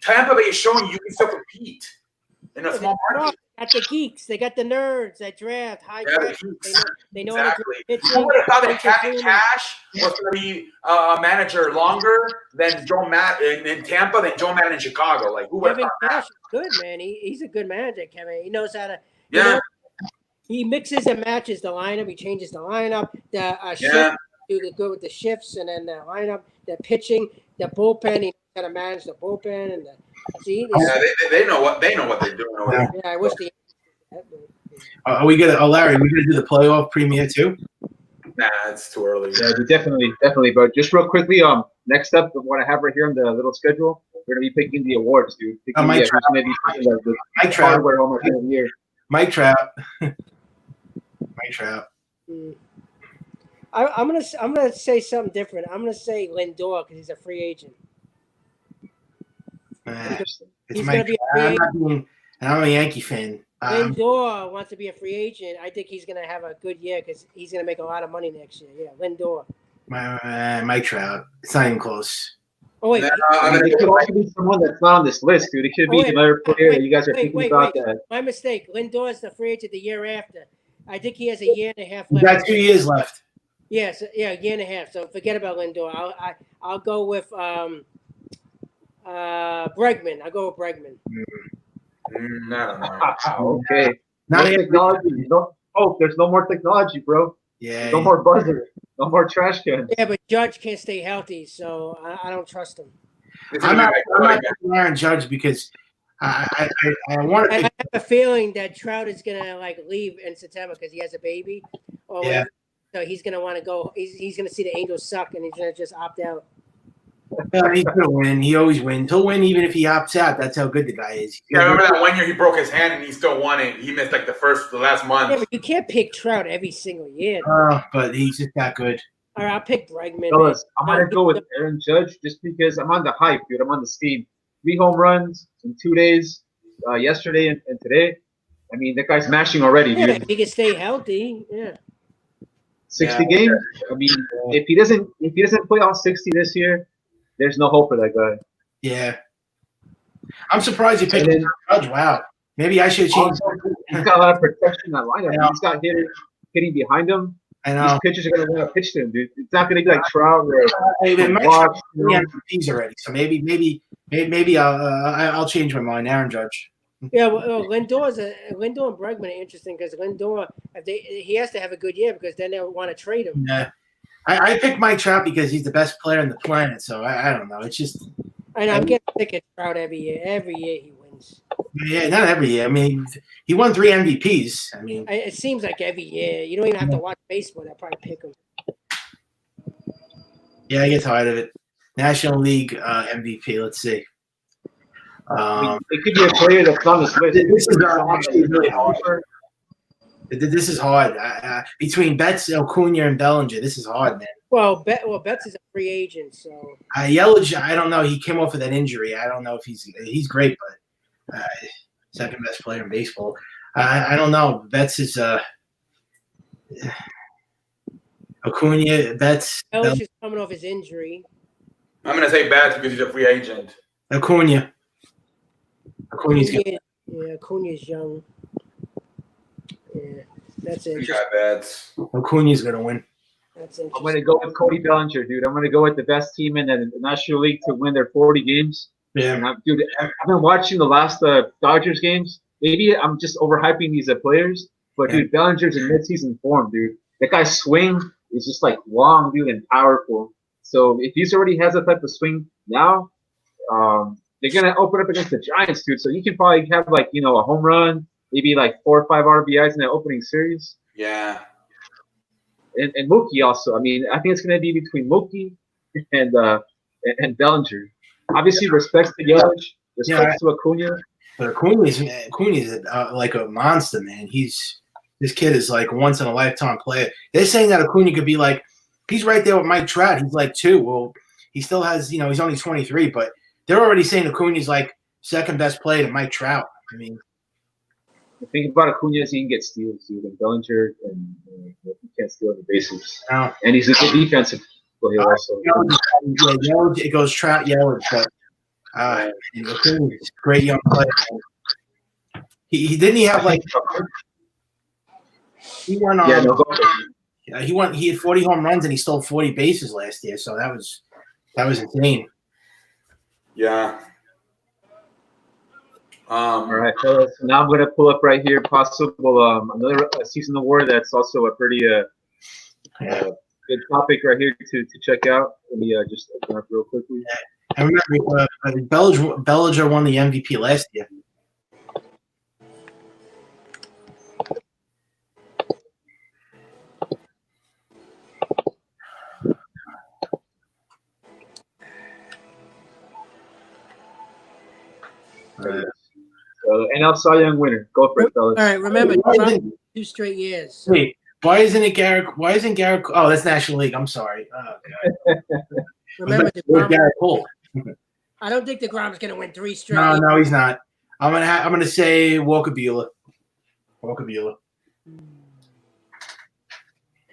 Tampa Bay is showing you can still compete in a small market. Got the geeks. They got the nerds that draft high draft. They know exactly. how to draft. Who would have thought that Kathy Cash was going to be a manager longer than Joe Madden in Tampa than Joe Madden in Chicago? Like who would have Kevin thought Cash that? is good, man. He's a good manager, Kevin. He knows how to. Yeah. He mixes and matches the lineup. He changes the lineup. The shift, do the good with the shifts, and then the lineup, the pitching, the bullpen. He knows how to manage the bullpen and the. See, they know what they're doing over there. Yeah, I wish they. Are we gonna, Larry? Are we gonna do the playoff premiere too? Nah, it's too early. Yeah, definitely. But just real quickly, next up, what I have right here on the little schedule, we're gonna be picking the awards, dude. Mike Trout. Mike Trout. Mike Trout. Mike Trout. I'm gonna say something different. I'm gonna say Lindor because he's a free agent. It's Mike Trout. I'm a Yankee fan. Lindor wants to be a free agent. I think he's gonna have a good year because he's gonna make a lot of money next year. Yeah, Lindor. Mike Trout. It's not even close. Oh wait, it could also be someone that's not on this list, dude. It could be another player that you guys are thinking about. That. My mistake. Lindor is the free agent the year after. I think he has a year and a half left. He's got 2 years left. Yes, a year and a half. So forget about Lindor. I'll go with Bregman. I'll go with Bregman. No. Okay. Not technology. There's no more technology, bro. Yeah. No more buzzer. No more trash cans. Yeah, but Judge can't stay healthy, so I don't trust him. I'm not Aaron Judge because I want to. I have a feeling that Trout is gonna leave in September because he has a baby, or whatever. So he's gonna want to go. He's gonna see the Angels suck, and he's gonna just opt out. He's gonna win. He always wins. He'll win even if he opts out. That's how good the guy is. Yeah, I remember that 1 year he broke his hand and he still won it. He missed the last month. Yeah, but you can't pick Trout every single year. But he's just that good. All right, I'll pick Bregman. Fellas, I'm gonna go with Aaron Judge just because I'm on the hype, dude. I'm on the steam. 3 home runs in 2 days, yesterday and today. I mean, that guy's mashing already, dude. Yeah, if he can stay healthy, 60 games. I mean, if he doesn't play all 60 this year, there's no hope for that guy. Yeah, I'm surprised he picked Judge. Wow, maybe I should change. He's got a lot of protection in that lineup. He's got hitters hitting behind him. I know. These pitchers are going to want to pitch to him, dude. It's not going to be like Trout or MVPs already. So maybe I'll change my mind. Aaron Judge. Yeah, well, Lindor and Bregman are interesting because Lindor, he has to have a good year because then they'll want to trade him. Yeah, I picked Mike Trout because he's the best player on the planet. So I don't know. It's just. I know, I'm getting sick of Trout every year. Every year he wins. Yeah, not every year. I mean, he won 3 MVPs. I mean, it seems like every year. You don't even have to watch baseball. They'll probably pick him. Yeah, I get tired of it. National League MVP. Let's see. It could be a player that's on this list. This is actually really hard. This is hard. Between Betts, Acuna, and Bellinger, this is hard, man. Well, Betts is a free agent, so. Yelich, I don't know. He came off of that injury. I don't know if he's great, but second best player in baseball. I don't know. Betts is Acuna, Betts. Yelich is coming off his injury. I'm gonna say Betts because he's a free agent. Acuna's good. Yeah, Acuna's young. Yeah, that's it. We got Betts. Acuna's gonna win. That's interesting. I'm going to go with Cody Bellinger, dude. I'm going to go with the best team in the National League to win their 40 games. Yeah. And I've been watching the last Dodgers games. Maybe I'm just overhyping these players, but dude, Bellinger's in midseason form, dude. That guy's swing is just long, dude, and powerful. So if he's already has that type of swing now, they're gonna open up against the Giants, dude. So you can probably have a home run, maybe 4 or 5 RBIs in the opening series. Yeah. and Mookie also. I mean, I think it's going to be between Mookie and Bellinger. Obviously, respects to Yelich, respects to Acuna. But Acuna's like a monster, man. This kid is like a once in a lifetime player. They're saying that Acuna could be like, he's right there with Mike Trout. He's like 2. Well, he still has, he's only 23, but they're already saying Acuna's like second best player to Mike Trout. I mean, the thing about Acuna is he can get steals, dude. And Bellinger he can't steal the bases. No. And he's a good defensive player also. Yelich, it goes Trout, Yelich, but Acuna's a great young player. He didn't he have like he won he had 40 home runs and he stole 40 bases last year, so that was insane. Yeah. All right, fellas. So now I'm going to pull up right here possible another season award that's also a pretty good topic right here to check out. Let me just open up real quickly. I remember Bellinger won the MVP last year. So, NL Cy Young winner. Go for it, fellas. All right, remember, 2 straight years. So. Wait, why isn't Garrett? Why isn't Garrett? Oh, that's National League. I'm sorry. Oh, remember, Garrett Cole. I don't think DeGrom's going to win 3 straight. No, he's not. I'm gonna say Walker Buehler.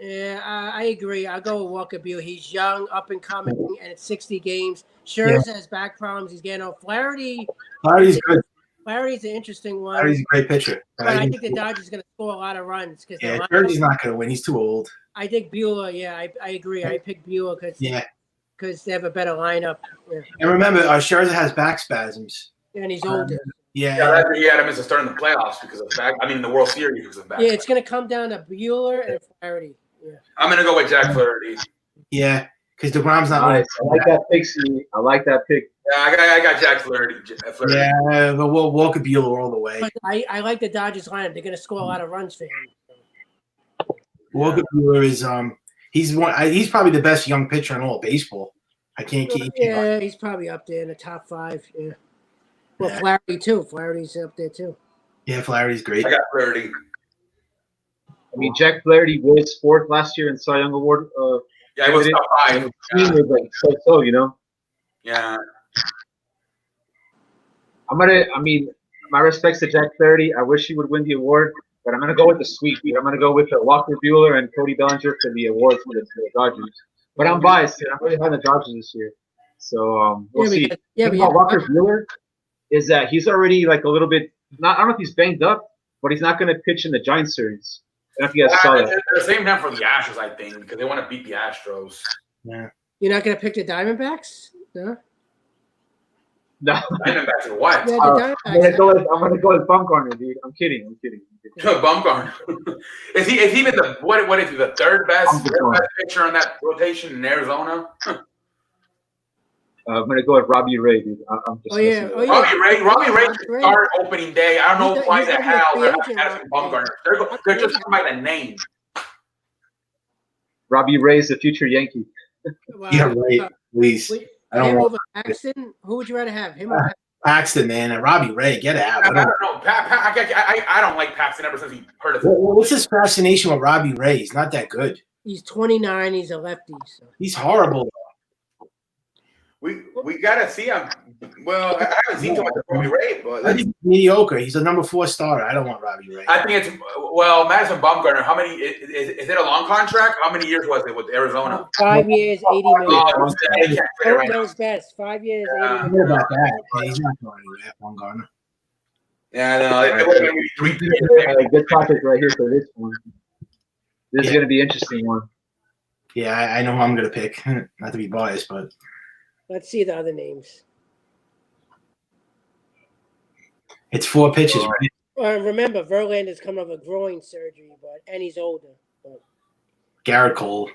Yeah, I agree. I'll go with Walker Buehler. He's young, up and coming, and it's 60 games. Scherzer has back problems. He's getting old. Flaherty's good. Flaherty's an interesting one. Flaherty's a great pitcher. But I think the Dodgers are going to score a lot of runs. Scherzy's not going to win. He's too old. I think Buehler. Yeah, I agree. I pick Buehler because they have a better lineup. Yeah. And remember, Scherzer has back spasms. And he's older. Yeah, he had him as a start in the playoffs because of back. I mean, the World Series because of back. Yeah, it's going to come down to Buehler and Flaherty. Yeah. I'm going to go with Jack Flaherty. Yeah, because DeGrom's not. Nice. I like that pick, Steve. I like that pick. Yeah, I got Jack Flaherty. Yeah, but we'll Walker Buehler all the way. But I like the Dodgers lineup. They're going to score a lot of runs for him. Walker Buehler is he's probably the best young pitcher in all of baseball. I can't keep. Yeah, he's probably up there in the top 5. Yeah. Well, Flaherty too. Flaherty's up there too. Yeah, Flaherty's great. I got Flaherty. I mean, Jack Flaherty was 4th last year in Cy Young Award. Yeah, he was top 5. The team was like so, Yeah. My respects to Jack Flaherty. I wish he would win the award, but I'm going to go with the sweep. I'm going to go with Walker Buehler and Cody Bellinger for the awards for the Dodgers. But I'm biased. I'm really high on the Dodgers this year. So we'll see. The thing about Walker Buehler is that he's already like a little bit – I don't know if he's banged up, but he's not going to pitch in the Giants series. I don't know if you guys saw that. They're saving him for the Astros, I think, because they want to beat the Astros. Yeah. You're not going to pick the Diamondbacks? No? No. Diamondbacks are what? Yeah, I'm gonna go with Bumgarner, dude. I'm kidding. Bumgarner. is he even what is he, the third best pitcher on that rotation in Arizona? I'm gonna go with Robbie Ray, dude. I'm just Robbie Ray should start opening day. I don't know why the hell they're not asking Bumgarner. They're just talking about the name. Robbie Ray is the future Yankee. Wow. Yeah, right. Please. I don't over Paxton? Who would you rather have? Him or Paxton, man, and Robbie Ray, get out. I don't know. I don't like Paxton ever since he heard of it. What's his fascination with Robbie Ray? He's not that good. He's 29. He's a lefty. So. He's horrible. We gotta see him. Well, I haven't seen too much of Robbie Ray, but I think he's mediocre. He's a number 4 starter. I don't want Robbie Ray. I think it's Madison Bumgarner. How many is it a long contract? How many years was it with Arizona? 5 years, $80 million. He can't play right now. Knows best. 5 years, I $80 know million. about that. Yeah, he's not going anywhere, Bumgarner. Yeah, no, it would have been 3 years. Good topic right here for this one. This is gonna be an interesting one. Yeah, I know who I'm gonna pick. Not to be biased, but Let's see the other names. it's 4 pitches, right? Remember, Verlander's coming off a groin surgery, and he's older. But, Garrett Cole.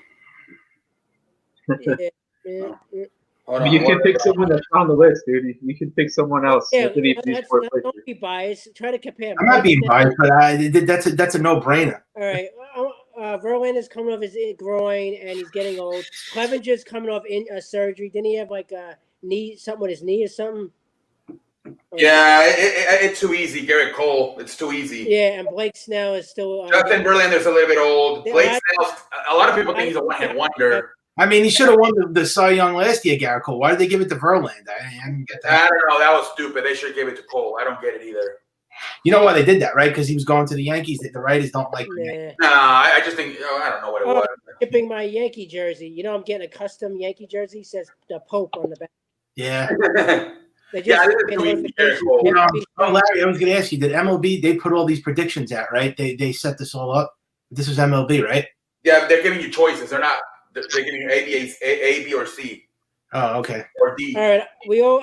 yeah. You can pick someone that's on the list, dude. You can pick someone else. Yeah, don't be biased. Try to compare. I'm not being biased, but that's a no-brainer. All right. Verlander's coming off his groin and he's getting old. Clevenger's coming off surgery. Didn't he have like a knee, something with his knee or something? Yeah, it's too easy. Garrett Cole, it's too easy. Yeah, and Blake Snell is still. Justin Verlander's a little bit old. Blake Snell, a lot of people think he's a one-hit wonder. I mean, he should have won the Cy Young last year, Garrett Cole. Why did they give it to Verlander? I didn't get that. I don't know. That was stupid. They should have given it to Cole. I don't get it either. You know why they did that, right? Because he was going to the Yankees. That the writers don't like. Yeah. Nah, I just think I don't know what it was. Shipping my Yankee jersey. You know, I'm getting a custom Yankee jersey. It says the Pope on the back. Yeah. Yeah, too easy. Larry, I was going to ask you, did MLB, they put all these predictions out, right? They set this all up. This was MLB, right? Yeah, but they're giving you choices. They're giving you A, B, or C. Oh, okay. Or D. All right,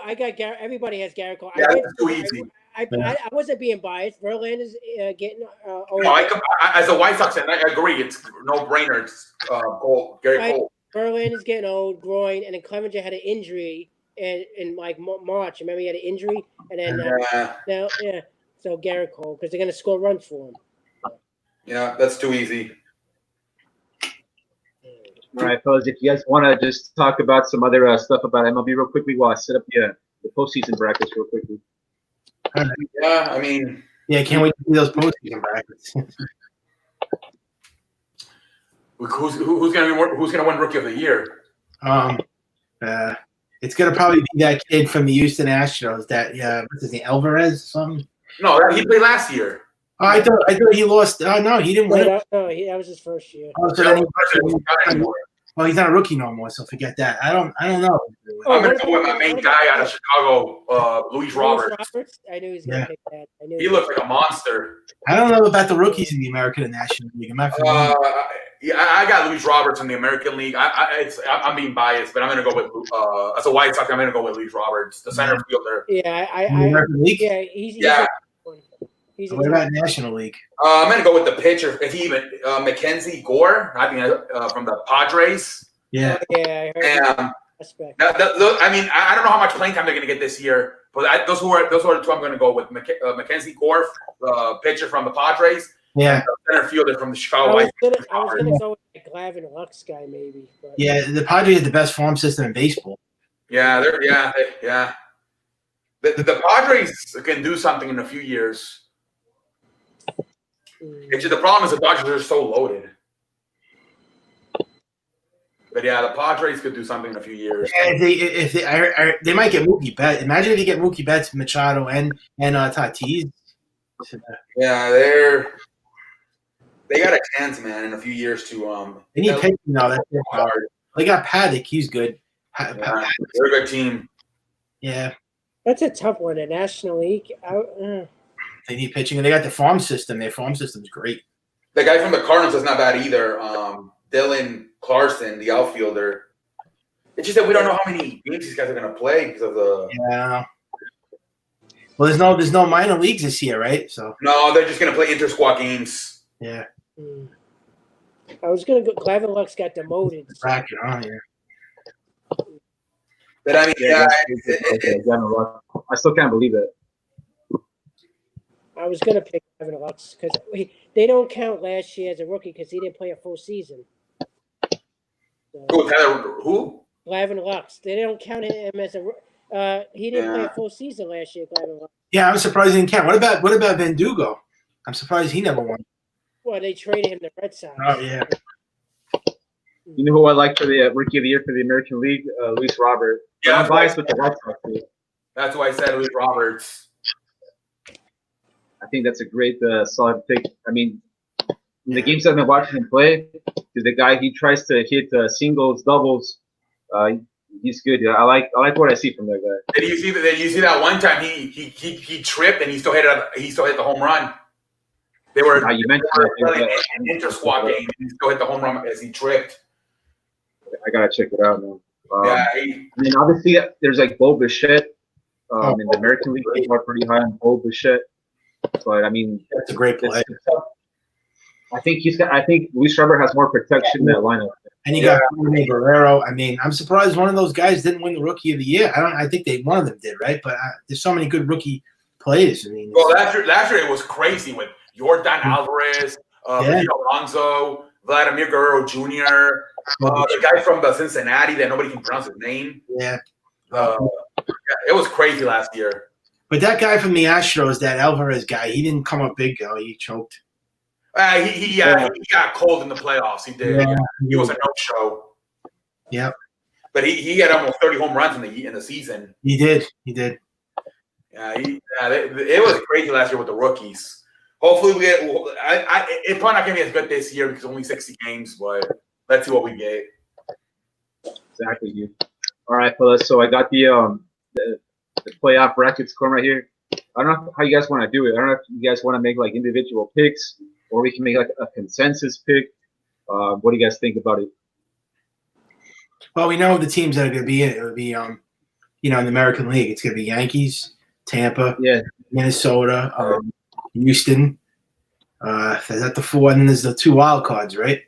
I got Garrett. Everybody has Garrett Cole. Yeah, that's too easy. I wasn't being biased. Verlander's getting old. No, as a White Sox fan, I agree. It's no brainer. It's Garrett Cole. Verlander's getting old, groin, and then Clevenger had an injury in like March. Remember, he had an injury, and then so Garrett Cole, because they're going to score runs for him. Yeah, that's too easy. All right, fellas, if you guys want to just talk about some other stuff about MLB real quickly while I set up the postseason brackets real quickly. Yeah, I mean. Yeah, can't wait to see those postseason brackets. Who's gonna win Rookie of the Year? It's gonna probably be that kid from the Houston Astros. That what's his name, Alvarez or something? No, he played last year. Oh, I thought he lost. No, he didn't win. No, that was his first year. Oh, so well, he's not a rookie no more, so forget that. I don't know. I'm gonna go with my main guy out of Chicago, Luis Roberts. I knew he was gonna pick that. He looks like a monster. I don't know about the rookies in the American and National League. Yeah, I got Luis Roberts in the American League. I'm being biased, but I'm gonna go with as a White Sox. I'm gonna go with Luis Roberts, the center fielder. Yeah, American League. Yeah, he's what about National League? I'm gonna go with the pitcher. If he even Mackenzie Gore, I think from the Padres. Yeah. Yeah, I heard I mean, I don't know how much playing time they're gonna get this year, but those are the two I'm gonna go with. Mackenzie Gore, pitcher from the Padres. Yeah. The center fielder from the Chicago White Sox. I was gonna go with the Glavine Lux guy maybe. But. Yeah, the Padres have the best farm system in baseball. Yeah, The Padres can do something in a few years. It's just, the problem is the Dodgers are so loaded. But yeah, the Padres could do something in a few years. Yeah, they might get Mookie Betts. Imagine if you get Mookie Betts, Machado, and Tatis. Yeah, they got a chance, man, in a few years to They need pitching now. That's hard. They got Paddock. He's good. They're a good team. Yeah. That's a tough one. The National League. They need pitching, and they got the farm system. Their farm system's great. The guy from the Cardinals is not bad either. Dylan Clarkson, the outfielder. It's just that we don't know how many games these guys are going to play because of the. Yeah. Well, there's no minor leagues this year, right? So. No, they're just going to play inter-squad games. Yeah. I was going to go. Glavine Lux got demoted. Bracket, yeah. But I mean, I still can't believe it. I was going to pick Glavine Lux because they don't count last year as a rookie because he didn't play a full season. So, who? Glavine Lux. They don't count him as a. He didn't play a full season last year. Glavine Lux. Yeah, I'm surprised he didn't count. What about Verdugo? I'm surprised he never won. Well, they traded him to Red Sox. Oh yeah. You know who I like for the Rookie of the Year for the American League? Luis Robert. Yeah, I'm biased with the White Sox. That's why I said Luis Roberts. I think that's a great solid pick. I mean, in the games I've been watching him play, the guy he tries to hit singles, doubles. He's good. Yeah, I like what I see from that guy. Did you see that one time he tripped and he still hit the home run? They were you mentioned an inter-squad game and he still hit the home run as he tripped. I gotta check it out now. I mean, obviously, there's like Bo Bichette in the American League. People are pretty high on Bo Bichette, but I mean, that's a great play. I think Luis Robert has more protection in that lineup. And you got Guerrero. I mean, I'm surprised one of those guys didn't win the Rookie of the Year. I think one of them did, right? But there's so many good rookie players. I mean, well, last year it was crazy with Yordan Alvarez, Alonso, Vladimir Guerrero Jr., the guy from the Cincinnati that nobody can pronounce his name. Yeah. Yeah, it was crazy last year. But that guy from the Astros, that Alvarez guy, he didn't come up big though. He choked. He got cold in the playoffs. He did. Yeah. He was a no-show. Yeah. But he had almost 30 home runs in the season. He did. Yeah, it was crazy last year with the rookies. Hopefully we get. It's probably not going to be as good this year because only 60 games. But let's see what we get. Exactly, dude. All right, fellas. So I got the playoff bracket score right here. I don't know how you guys want to do it. I don't know if you guys want to make like individual picks or we can make like a consensus pick. What do you guys think about it? Well, we know the teams that are going to be in it. It would be, in the American League, it's going to be Yankees, Tampa, Minnesota, Houston. Is that the four? And then there's the 2 wild cards, right?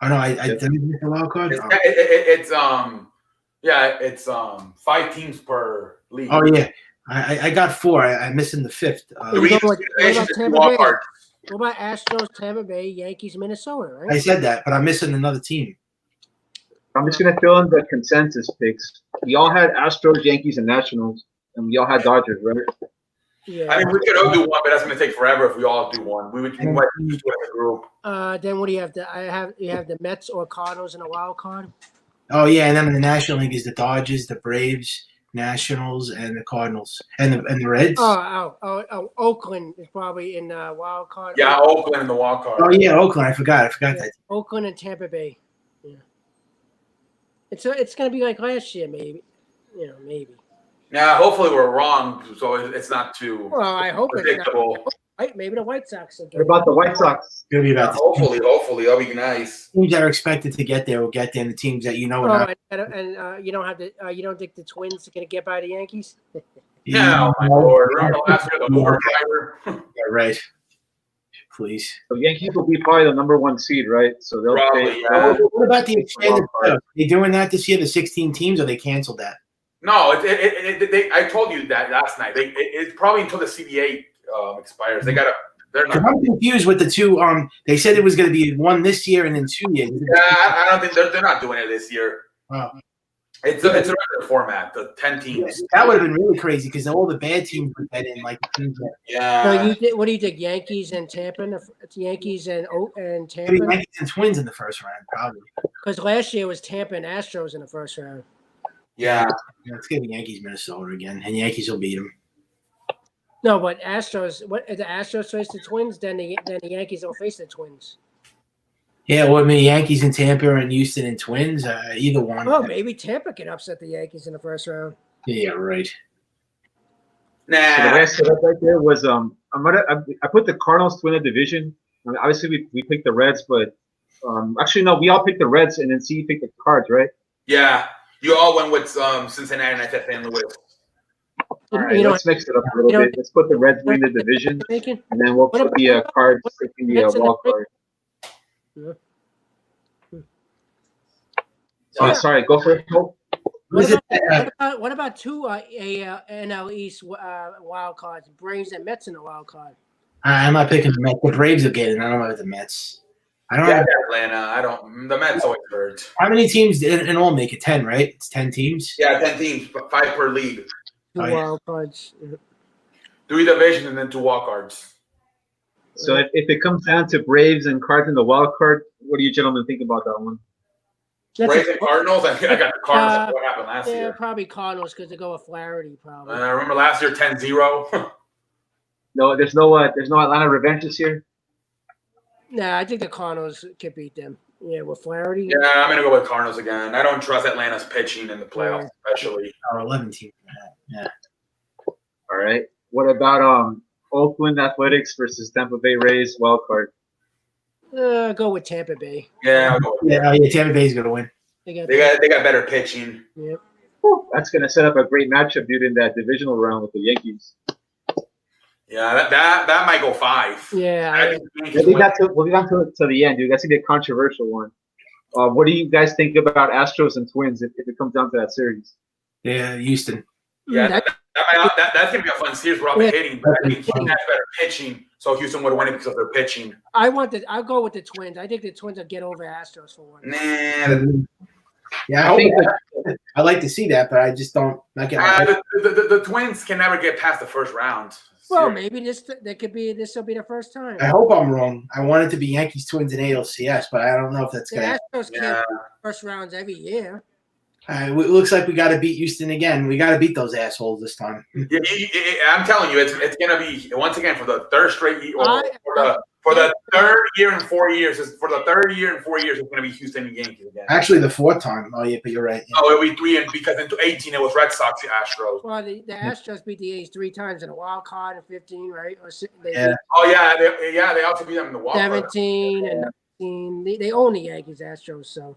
Oh no, I didn't get the wild card. It's 5 teams per league. Oh yeah, I got 4. I'm missing the 5th. What about Astros, Tampa Bay, Yankees, Minnesota? Right? I said that, but I'm missing another team. I'm just gonna fill in the consensus picks. We all had Astros, Yankees, and Nationals, and we all had Dodgers, right? Yeah. I mean, we could all do one, but that's going to take forever if we all do one. We might just do it as a group. Then what do you have? You have the Mets or Cardinals in a wild card. Oh yeah, and then in the National League is the Dodgers, the Braves, Nationals, and the Cardinals, and the Reds. Oh, Oakland is probably in the wild card. Yeah, Oakland in the wild card. Oh yeah, Oakland. I forgot that. Oakland and Tampa Bay. Yeah. It's going to be like last year, maybe. Maybe. Yeah, hopefully we're wrong, so it's not too I hope predictable. It's not. Maybe the White Sox will get What about the White Sox? It's gonna be about hopefully that'll be nice. Teams that are expected to get there will get there, and the teams that and you don't have you don't think the Twins are going to get by the Yankees? Yeah, my lord! Remember last year the Uber driver? Yeah, right. Please. The Yankees will be probably the #1 seed, right? So they'll probably. What about the expanded playoffs? Are they doing that this year? The 16 teams, or they canceled that? No, I told you that last night. It's probably until the CBA expires. They're not. I'm confused with the 2. They said it was going to be 1 this year and then 2 years. Yeah, I don't think they're not doing it this year. Wow. It's a regular format, the 10 teams. Yeah, that would have been really crazy because all the bad teams would get in, like the teams that. Yeah. So what do you think? Yankees and Tampa? Yankees and Tampa. Maybe Yankees and Twins in the first round, probably. Because last year was Tampa and Astros in the first round. Yeah. It's gonna be Yankees, Minnesota again, and Yankees will beat them. No, but Astros. What if the Astros face the Twins? Then the Yankees will face the Twins. Yeah, well, I mean, Yankees and Tampa and Houston and Twins, either one. Oh, maybe Tampa can upset the Yankees in the first round. Yeah, right. Nah. So the way I set up right there was I put the Cardinals to win the division. I mean, obviously we picked the Reds, but actually no, we all picked the Reds, and then C picked the Cards, right? Yeah, you all went with Cincinnati and I said St. Louis. All right, let's mix it up a little bit. Let's put the Reds win the division, and then we'll put the Cards taking the wild card. Yeah. Oh, sorry. Go for it, Cole. What about 2 NL East wild cards? Braves and Mets in the wild card. I'm not picking the Mets. The Braves will get it. I don't know about the Mets. I don't know. Atlanta. I don't. The Mets always hurt. How many teams in all make it? 10, right? It's 10 teams. Yeah, 10 teams, 5 per league. 2 wild cards. 3 divisions and then 2 wild cards. So if it comes down to Braves and Cards in the wild card, what do you gentlemen think about that one? Braves and Cardinals? I got the Cardinals. What happened last year? Yeah, probably Cardinals because they go with Flaherty, probably. I remember last year 10-0. No, there's no Atlanta revenge this year. Nah, I think the Cardinals can beat them. Yeah, with Flaherty. Yeah, I'm gonna go with Cardinals again. I don't trust Atlanta's pitching in the playoffs, especially. 11 teams. Yeah. All right. What about Oakland Athletics versus Tampa Bay Rays wild card? Go with Tampa Bay. Yeah, I'll go with Yeah, Tampa Bay's gonna win. They got better pitching. Yep. That's gonna set up a great matchup, dude, in that divisional round with the Yankees. Yeah, that might go 5. Yeah. We'll be back to the end, dude. That's gonna be a controversial one. What do you guys think about Astros and Twins if it comes down to that series? Yeah, Houston. Yeah, that might that's gonna be a fun series where I'm hitting. But I think Houston has better pitching, so Houston would win it because of their pitching. I'll go with the Twins. I think the Twins will get over Astros for one. Nah. Yeah, I like to see that, but I just don't. Not getting the Twins can never get past the first round. Well, maybe this will be the first time. I hope I'm wrong. I want it to be Yankees, Twins, and ALCS, but I don't know if that's the going to Astros can't first rounds every year. It looks like we got to beat Houston again. We got to beat those assholes this time. Yeah, I'm telling you, it's going to be once again for the third straight year, for the third year in 4 years. For the third year in 4 years, it's going to be Houston and Yankees again. Actually, the fourth time. Oh yeah, but you're right. Yeah. Oh, it'll be 3 because in 18 it was Red Sox, Astros. Well, the Astros beat the A's 3 times in a wild card in 15, right? Or They also beat them in the wild 17 card. And 19. They own the Yankees, Astros. So.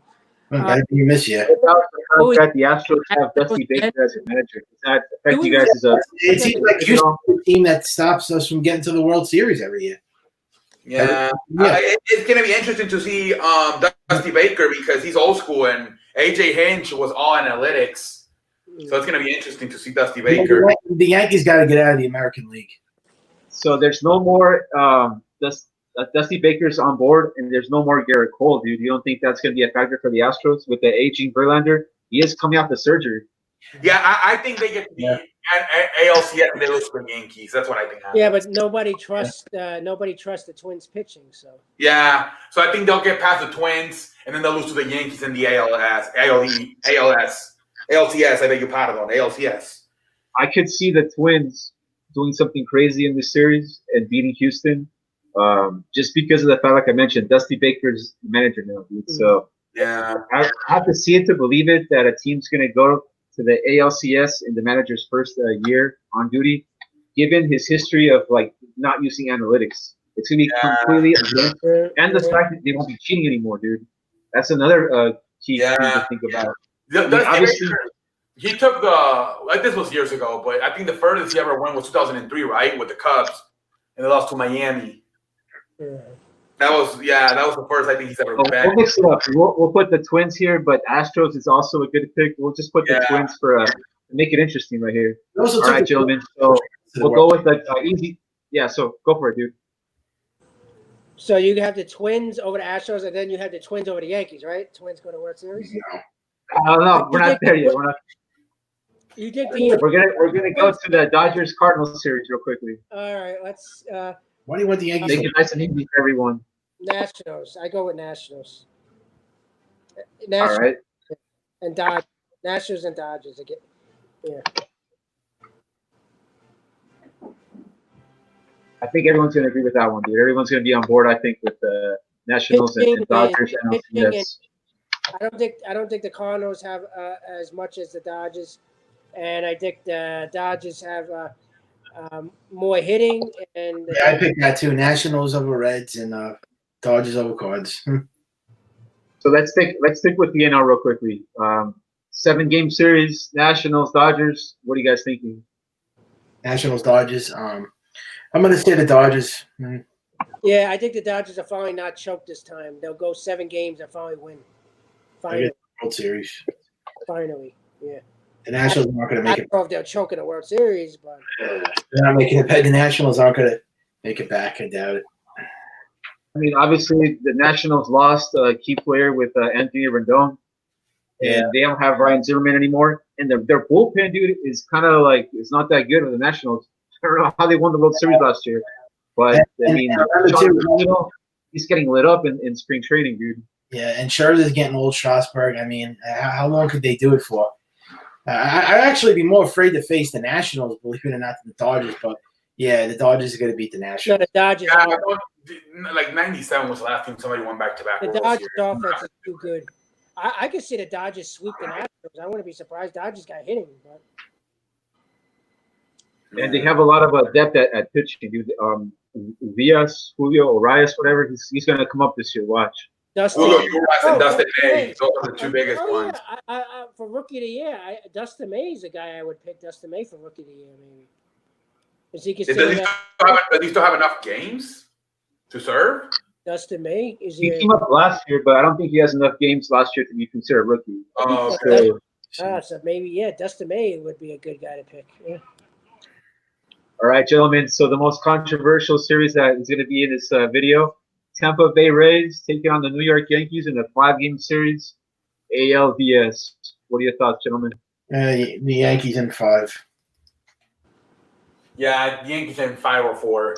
You miss you. That the Astros have Dusty Baker as a manager. Does that affect you guys as a? It seems like Houston is the team that stops us from getting to the World Series every year. Yeah. It's going to be interesting to see Dusty Baker because he's old school and AJ Hinch was all analytics. So it's going to be interesting to see Dusty Baker. The Yankees got to get out of the American League. So there's no more Dusty Baker's on board, and there's no more Garrett Cole, dude. You don't think that's going to be a factor for the Astros with the aging Verlander? He is coming off the surgery. Yeah, I think they get the ALCS and they lose to the Yankees. That's what I think happens. Yeah, but nobody trusts the Twins pitching. So yeah, so I think they'll get past the Twins and then they'll lose to the Yankees in the ALCS. I beg your pardon, ALCS. I could see the Twins doing something crazy in this series and beating Houston. Just because of the fact, like I mentioned, Dusty Baker's manager now, dude. So yeah, I have to see it to believe it that a team's going to go to the ALCS in the manager's first year on duty, given his history of like not using analytics. It's going to be completely against, and the fact that they won't be cheating anymore, dude. That's another key thing to think about. Obviously, he took this was years ago, but I think the furthest he ever went was 2003, right, with the Cubs, and they lost to Miami. Yeah. That was the first I think he's ever been. We'll mix it up. We'll put the Twins here, but Astros is also a good pick. We'll just put the Twins for make it interesting right here. All right, gentlemen. So we'll go with the easy. Yeah. So go for it, dude. So you have the Twins over the Astros, and then you have the Twins over the Yankees, right? Twins go to World Series. No, we're not there yet. You think we're gonna go to the Dodgers Cardinals series real quickly. All right, let's. Why do you want the Yankees? Make it nice and easy for everyone. Nationals. I go with Nationals. All right. And Dodgers. Nationals and Dodgers again. Yeah. I think everyone's going to agree with that one, dude. Everyone's going to be on board, I think, with the Nationals and Dodgers. I don't think the Cardinals have as much as the Dodgers, and I think the Dodgers have more hitting. And I picked that too. Nationals over Reds and Dodgers over Cards. So let's stick with the NL real quickly. 7-game series, Nationals, Dodgers. What are you guys thinking? Nationals, Dodgers. I'm going to say the Dodgers. Yeah, I think the Dodgers are finally not choked this time. They'll go 7 games and finally win. Finally. World Series. Finally, yeah. The Nationals aren't going to make it. I don't know if they'll choke in the World Series, but they're not making it back. The Nationals aren't going to make it back. I doubt it. I mean, obviously, the Nationals lost a key player with Anthony Rendon, and they don't have Ryan Zimmerman anymore. And their bullpen, dude, is kind of like it's not that good with the Nationals. I don't know how they won the World Series last year, but I mean, he's getting lit up in spring training, dude. Yeah, and Scherzer's getting old. Strasburg. I mean, how long could they do it for? I'd actually be more afraid to face the Nationals, believe it or not, than the Dodgers. But yeah, the Dodgers are going to beat the Nationals. No, the Dodgers. Yeah, like 97 was the last time somebody won back-to-back. The Dodgers offense is too good. I could see the Dodgers sweep the Nationals. I wouldn't be surprised. Dodgers got hitting, but. And they have a lot of depth at pitching, dude. Julio Urias, whatever, he's going to come up this year. Watch. Julio Urias and Dustin May. Those are the two biggest ones. Yeah. For Rookie of the Year, Dustin May is a guy I would pick. Dustin May for Rookie of the Year, maybe. Does he still have enough games to serve? Dustin May he came up last year, but I don't think he has enough games last year to be considered rookie. Oh, okay. So maybe Dustin May would be a good guy to pick. Yeah. All right, gentlemen. So the most controversial series that is going to be in this video: Tampa Bay Rays taking on the New York Yankees in a 5-game series, ALDS. What are your thoughts, gentlemen? The Yankees in 5. Yeah, the Yankees in 5 or 4.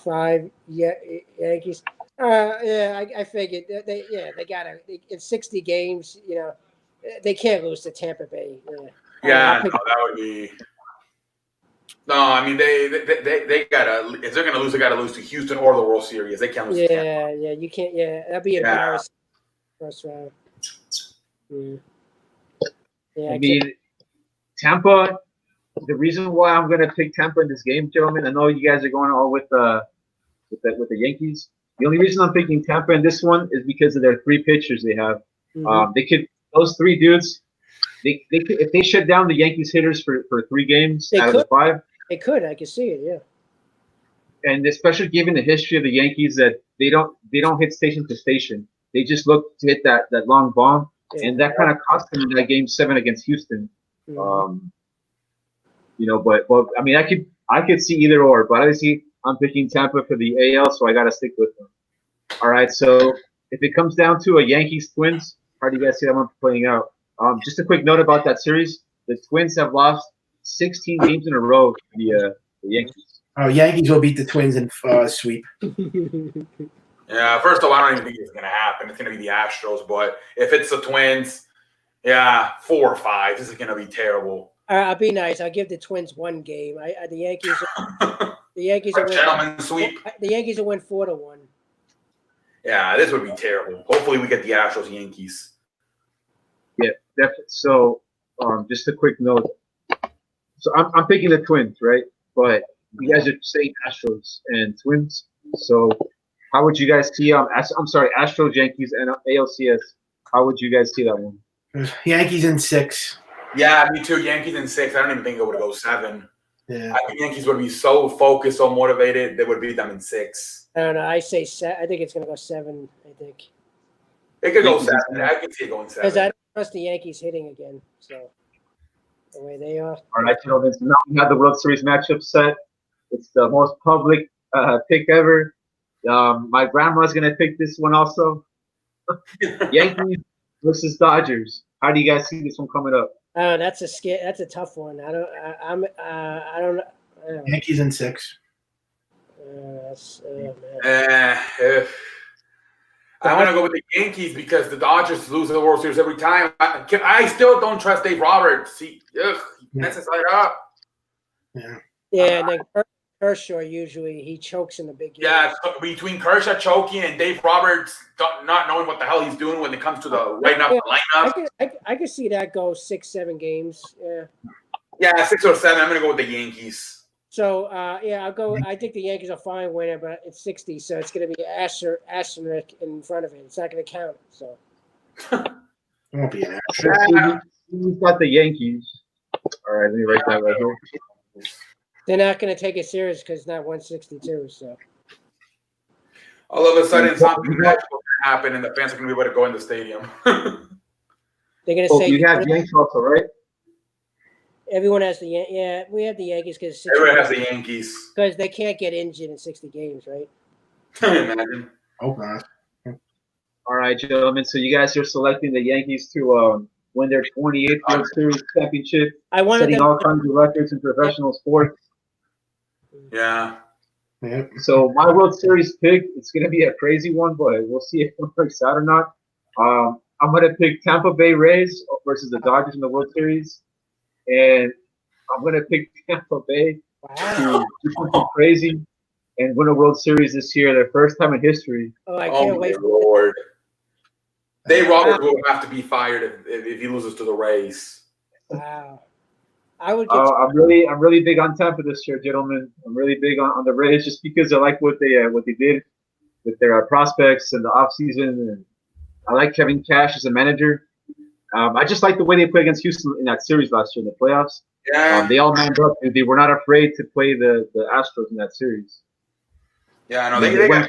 5, yeah, Yankees. Yeah, I figured they gotta. It's 60 games. You know, they can't lose to Tampa Bay. Yeah, no, that would be. No, I mean they gotta. If they're gonna lose, they gotta lose to Houston or the World Series. They can't lose. To Tampa. Yeah, you can't. Yeah, that'd be embarrassing. First round. Yeah, I mean, Tampa. The reason why I'm going to pick Tampa in this game, gentlemen, I know you guys are going all with the Yankees. The only reason I'm picking Tampa in this one is because of their 3 pitchers they have. They could those 3 dudes. They could, if they shut down the Yankees hitters for 3 games out of the 5. They could. I can see it. Yeah. And especially given the history of the Yankees, that they don't hit station to station. They just look to hit that long bomb, and that kind of cost them in that game 7 against Houston. You know, but I mean, I could see either or, but obviously I'm picking Tampa for the AL, so I got to stick with them. All right, so if it comes down to a Yankees Twins, how do you guys see that one playing out? Just a quick note about that series: the Twins have lost 16 games in a row to the Yankees. Yankees will beat the Twins in sweep. Yeah, first of all, I don't even think it's gonna happen. It's gonna be the Astros, but if it's the Twins, yeah, 4 or 5. This is gonna be terrible. I'll be nice. I'll give the Twins 1 game. The Yankees. The Yankees will win. Gentlemen sweep. The Yankees will win 4-1. Yeah, this would be terrible. Hopefully, we get the Astros Yankees. Yeah, definitely. So, just a quick note. So I'm picking the Twins, right? But you guys are saying Astros and Twins. So how would you guys see? I'm sorry, Astros, Yankees, and ALCS. How would you guys see that one? Yankees in 6. Yeah, me too. Yankees in 6. I don't even think it would go 7. Yeah. I think Yankees would be so focused, so motivated, they would beat them in 6. I don't know. I say I think it's going to go 7. I think it could go 7. I can see it going 7. Because I don't trust the Yankees hitting again. So the way they are. All right, gentlemen. So now we have the World Series matchup set. It's the most public pick ever. My grandma's going to pick this one also. Yankees versus Dodgers. How do you guys see this one coming up? Oh, that's a tough one. I don't know. Yankees in 6. Man. I'm going to go with the Yankees because the Dodgers lose the World Series every time. I still don't trust Dave Roberts. He messes it up. Yeah, and then Kershaw usually he chokes in the big game. Yeah, between Kershaw choking and Dave Roberts not knowing what the hell he's doing when it comes to the lineup. I could see that go 6-7 games. Yeah, 6 or 7. I'm going to go with the Yankees. So, I'll go. I think the Yankees will find winner, but it's 60, so it's going to be asterisk in front of it. It's not going to count. So, it won't be an asterisk. We've got the Yankees. All right, let me write that right here. They're not going to take it serious because it's not 162. So, all of a sudden, something magical can happen, and the fans are going to be able to go in the stadium. They're going to say you have Yankees also, right? Everyone has the we have the Yankees because everyone has the Yankees because they can't get injured in 60 games, right? Imagine. Hope not. All right, gentlemen. So you guys are selecting the Yankees to win their 28th World Series championship, setting all kinds of records in professional sports. Yeah. So my World Series pick, it's going to be a crazy one, but we'll see if it works out or not. I'm going to pick Tampa Bay Rays versus the Dodgers in the World Series. And I'm going to pick Tampa Bay to do something crazy and win a World Series this year, their first time in history. Oh, I can't wait. Lord. Dave Roberts will have to be fired if he loses to the Rays. Wow. I would. I'm really big on Tampa this year, gentlemen. I'm really big on the Rays just because I like what they did with their prospects in the offseason. And I like Kevin Cash as a manager. I just like the way they played against Houston in that series last year in the playoffs. Yeah. They all manned up. They were not afraid to play the Astros in that series. Yeah, I know. They got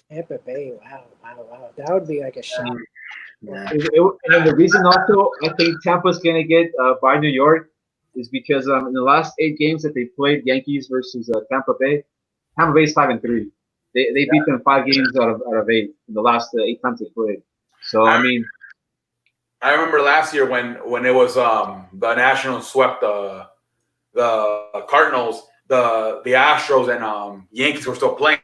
Tampa Bay. Wow. That would be like a shock. And the reason also I think Tampa's going to get by New York is because in the last 8 games that they played, Yankees versus Tampa Bay, Tampa Bay's 5-3. They beat them 5 games out of 8 in the last 8 times they played. So I mean, I remember last year when it was the Nationals swept the Cardinals, the Astros and Yankees were still playing.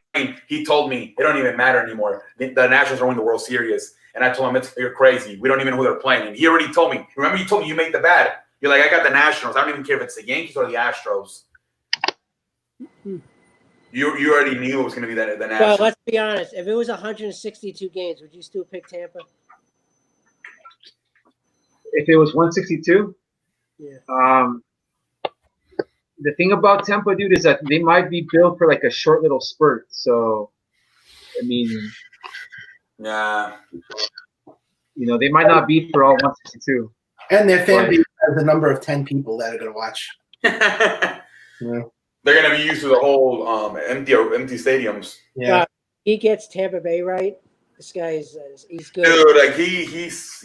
He told me it don't even matter anymore. The Nationals are winning the World Series, and I told him you're crazy. We don't even know who they're playing. And he already told me. Remember, you told me you made the bet. You're like, I got the Nationals. I don't even care if it's the Yankees or the Astros. You already knew it was going to be the Nationals. Well, let's be honest. If it was 162 games, would you still pick Tampa? if it was 162, yeah. The thing about Tampa, dude, is that they might be built for like a short little spurt. So, I mean, yeah, they might not be for all 162. And their fan base has a number of 10 people that are going to watch. Yeah. They're going to be used to the whole empty stadiums. Yeah. He gets Tampa Bay right. This guy he's good. Dude, like he's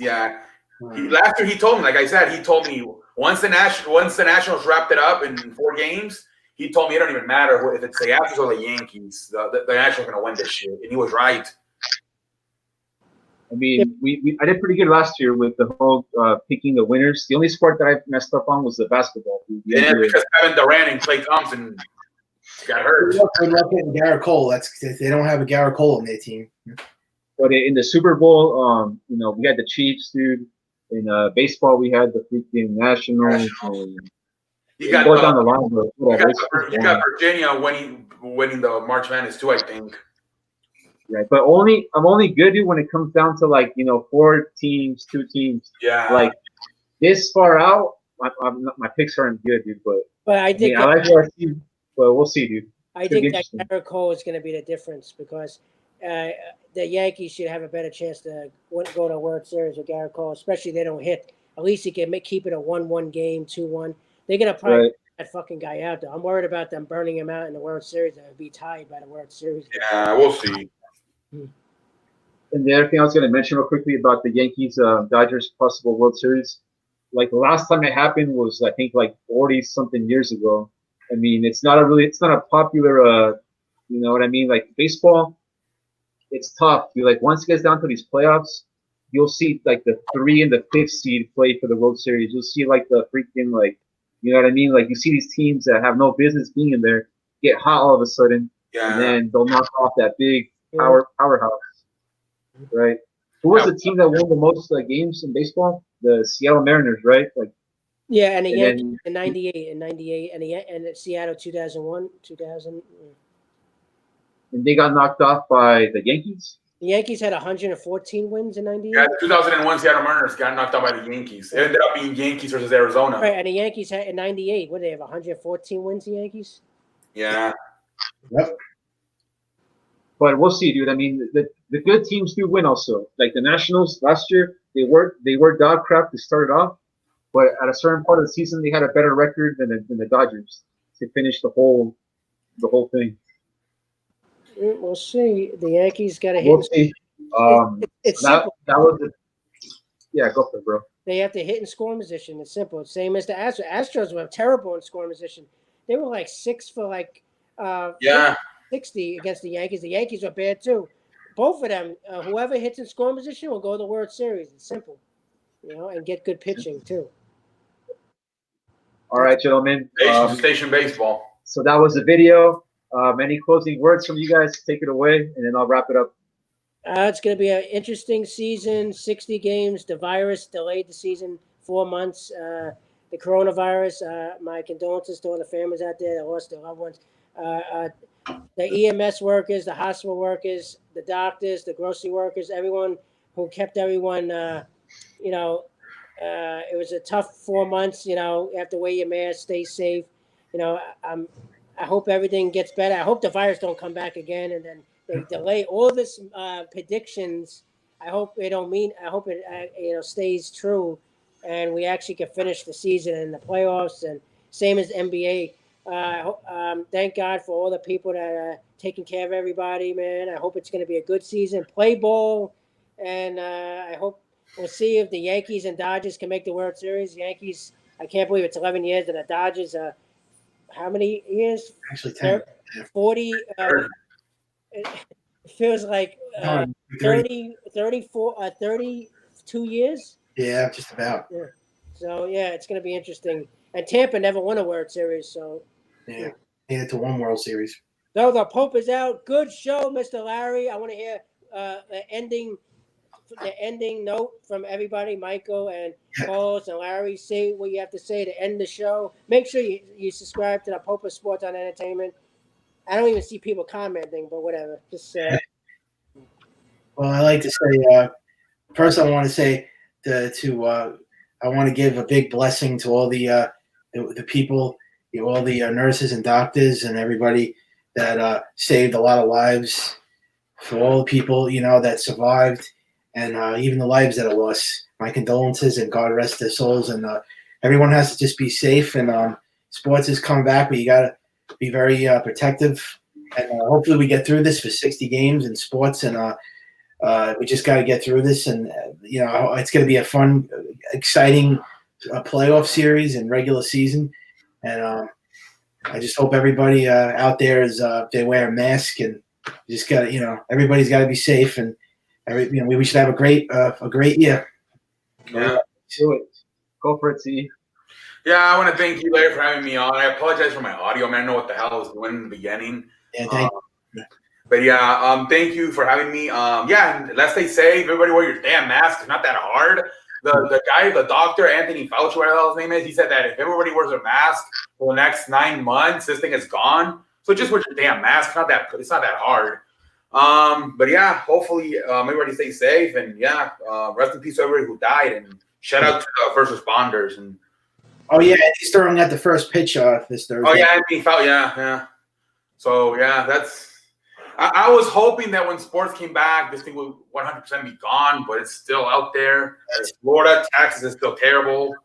last year he told me, like I said, he told me once the Nationals wrapped it up in 4 games, he told me it don't even matter if it's the Astros or the Yankees. The Nationals are going to win this shit, and he was right. I mean, I did pretty good last year with the whole picking the winners. The only sport that I messed up on was the basketball. Yeah, because Kevin Durant and Klay Thompson got hurt. They're not getting Garrett Cole. They don't have a Garrett Cole on their team. But in the Super Bowl, we had the Chiefs, dude. In baseball, we had the freaking Nationals. You got down the line, you got Virginia winning the March Madness too, I think. Right, but I'm only good, dude, when it comes down to 4 teams, 2 teams. Yeah. Like this far out, my picks aren't good, dude. But I think I like what I see. But we'll see, dude. I think that Garrett Cole is going to be the difference because the Yankees should have a better chance to go to a World Series with Garrett Cole, especially if they don't hit. At least he can keep it a 1-1 game, 2-1. They're going to probably put that fucking guy out there. I'm worried about them burning him out in the World Series and be tied by the World Series. Yeah, we'll see. And the other thing I was going to mention real quickly about the Yankees Dodgers possible World Series, like the last time it happened was I think 40 something years ago. I mean, it's not a popular, you know what I mean? Like baseball, it's tough. Once it gets down to these playoffs, you'll see the 3 and the 5th seed play for the World Series. You'll see the freaking you know what I mean? You see these teams that have no business being in there get hot all of a sudden, and then they'll knock off that big powerhouse, right? Who was the team that won the most games in baseball? The Seattle Mariners, right? Yeah, and the Yankees in 98, and Seattle 2001, 2000. And they got knocked off by the Yankees. The Yankees had 114 wins in 98. Yeah, the 2001 Seattle Mariners got knocked out by the Yankees. It ended up being Yankees versus Arizona. Right, and the Yankees had in 98. What did they have? 114 wins, the Yankees? Yeah. Yep. But we'll see, dude. I mean, the good teams do win also. Like the Nationals last year, they were dog crap to start off, but at a certain part of the season, they had a better record than the Dodgers to finish the whole thing. We'll see. The Yankees got to hit. We'll see. It's that simple. was it. Yeah, go for it, bro. They have to hit in scoring position. It's simple. It's same as the Astros. Astros were terrible in scoring position. They were 6 for 60 against the Yankees. The Yankees are bad too. Both of them, whoever hits in scoring position will go to the World Series. It's simple, and get good pitching too. All right, gentlemen. Station baseball. So that was the video. Any closing words from you guys? Take it away, and then I'll wrap it up. It's going to be an interesting season. 60 games. The virus delayed the season 4 months. The coronavirus. My condolences to all the families out there that lost their loved ones. The EMS workers, the hospital workers, the doctors, the grocery workers, everyone who kept everyone. It was a tough 4 months. You have to wear your mask, stay safe. I hope everything gets better. I hope the virus don't come back again, and then they delay all this predictions. I hope it don't mean. I hope it stays true, and we actually can finish the season in the playoffs. And same as NBA. Thank God for all the people that are taking care of everybody, man. I hope it's going to be a good season. Play ball, and I hope we'll see if the Yankees and Dodgers can make the World Series. Yankees I can't believe it's 11 years, and the Dodgers how many years? Actually, 10. 40. It feels like 32 years. Yeah, just about. Yeah. So yeah, it's going to be interesting. And Tampa never won a World Series, so yeah, made it to one World Series. So the Pope is out. Good show, Mr. Larry. I want to hear the ending note from everybody, Michael and Carlos and Larry. Say what you have to say to end the show. Make sure you subscribe to the Pope of Sports on Entertainment. I don't even see people commenting, but whatever. Just Well, I like to say first I want to say I want to give a big blessing to all the people, all the nurses and doctors and everybody that saved a lot of lives, for all the people that survived, and even the lives that are lost. My condolences, and God rest their souls. And everyone has to just be safe. And sports is coming back, but you got to be very protective. And hopefully we get through this for 60 games in sports. And we just got to get through this. And it's going to be a fun, exciting playoff series and regular season. And I just hope everybody out there they wear a mask, and you just got to, everybody's got to be safe, and we should have a great year. Yeah. Do it. Go for it, C. Yeah, I want to thank you, Larry, for having me on. I apologize for my audio, man. I don't know what the hell I was doing in the beginning. Yeah, thank you. But yeah, thank you for having me. Yeah, let's stay safe. Everybody wear your damn mask. It's not that hard. The guy, the doctor, Anthony Fauci, whatever the hell his name is, he said that if everybody wears a mask for the next 9 months, this thing is gone. So just wear your damn mask. It's not that hard. But yeah, hopefully everybody stays safe, and yeah, rest in peace to everybody who died, and shout out to the first responders. And oh yeah, he's throwing out the first pitch this Thursday. oh yeah, Anthony Fauci, yeah. So yeah, that's. I was hoping that when sports came back, this thing would 100% be gone, but it's still out there. Florida, Texas is still terrible.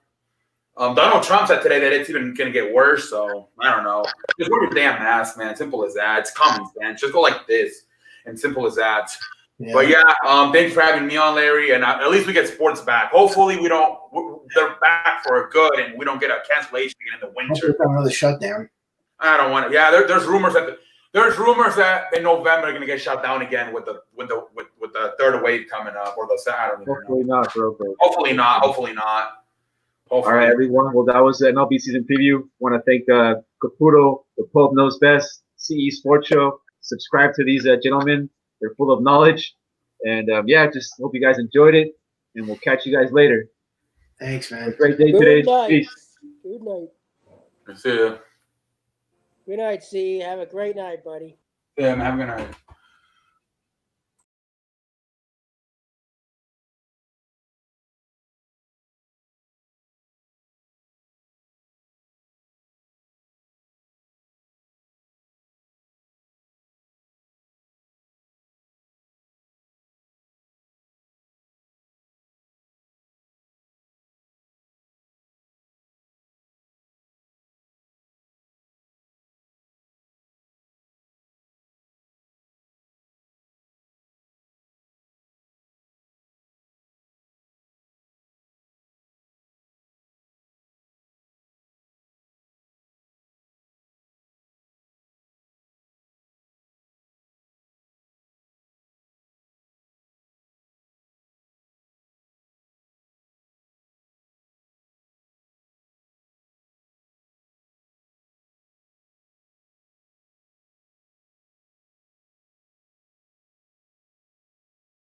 Donald Trump said today that it's even going to get worse, so I don't know. Just wear your damn mask, man. Simple as that. It's common sense. Just go like this, and simple as that. Yeah. But yeah, thanks for having me on, Larry, and at least we get sports back. Hopefully they're back for good, and we don't get a cancellation again in the winter. Another shutdown. I don't want it. Yeah, there's rumors that in November they're gonna get shut down again with the third wave coming up, or I don't know. Hopefully not, bro. Hopefully not. All right, everyone. Well, that was the MLB season preview. Want to thank Caputo, the Pope Knows Best, CE Sports Show. Subscribe to these gentlemen. They're full of knowledge. And yeah, just hope you guys enjoyed it. And we'll catch you guys later. Thanks, man. Have a great day today. Peace. Good night. See ya. Good night, C. Have a great night, buddy. Yeah, man. Have a good night.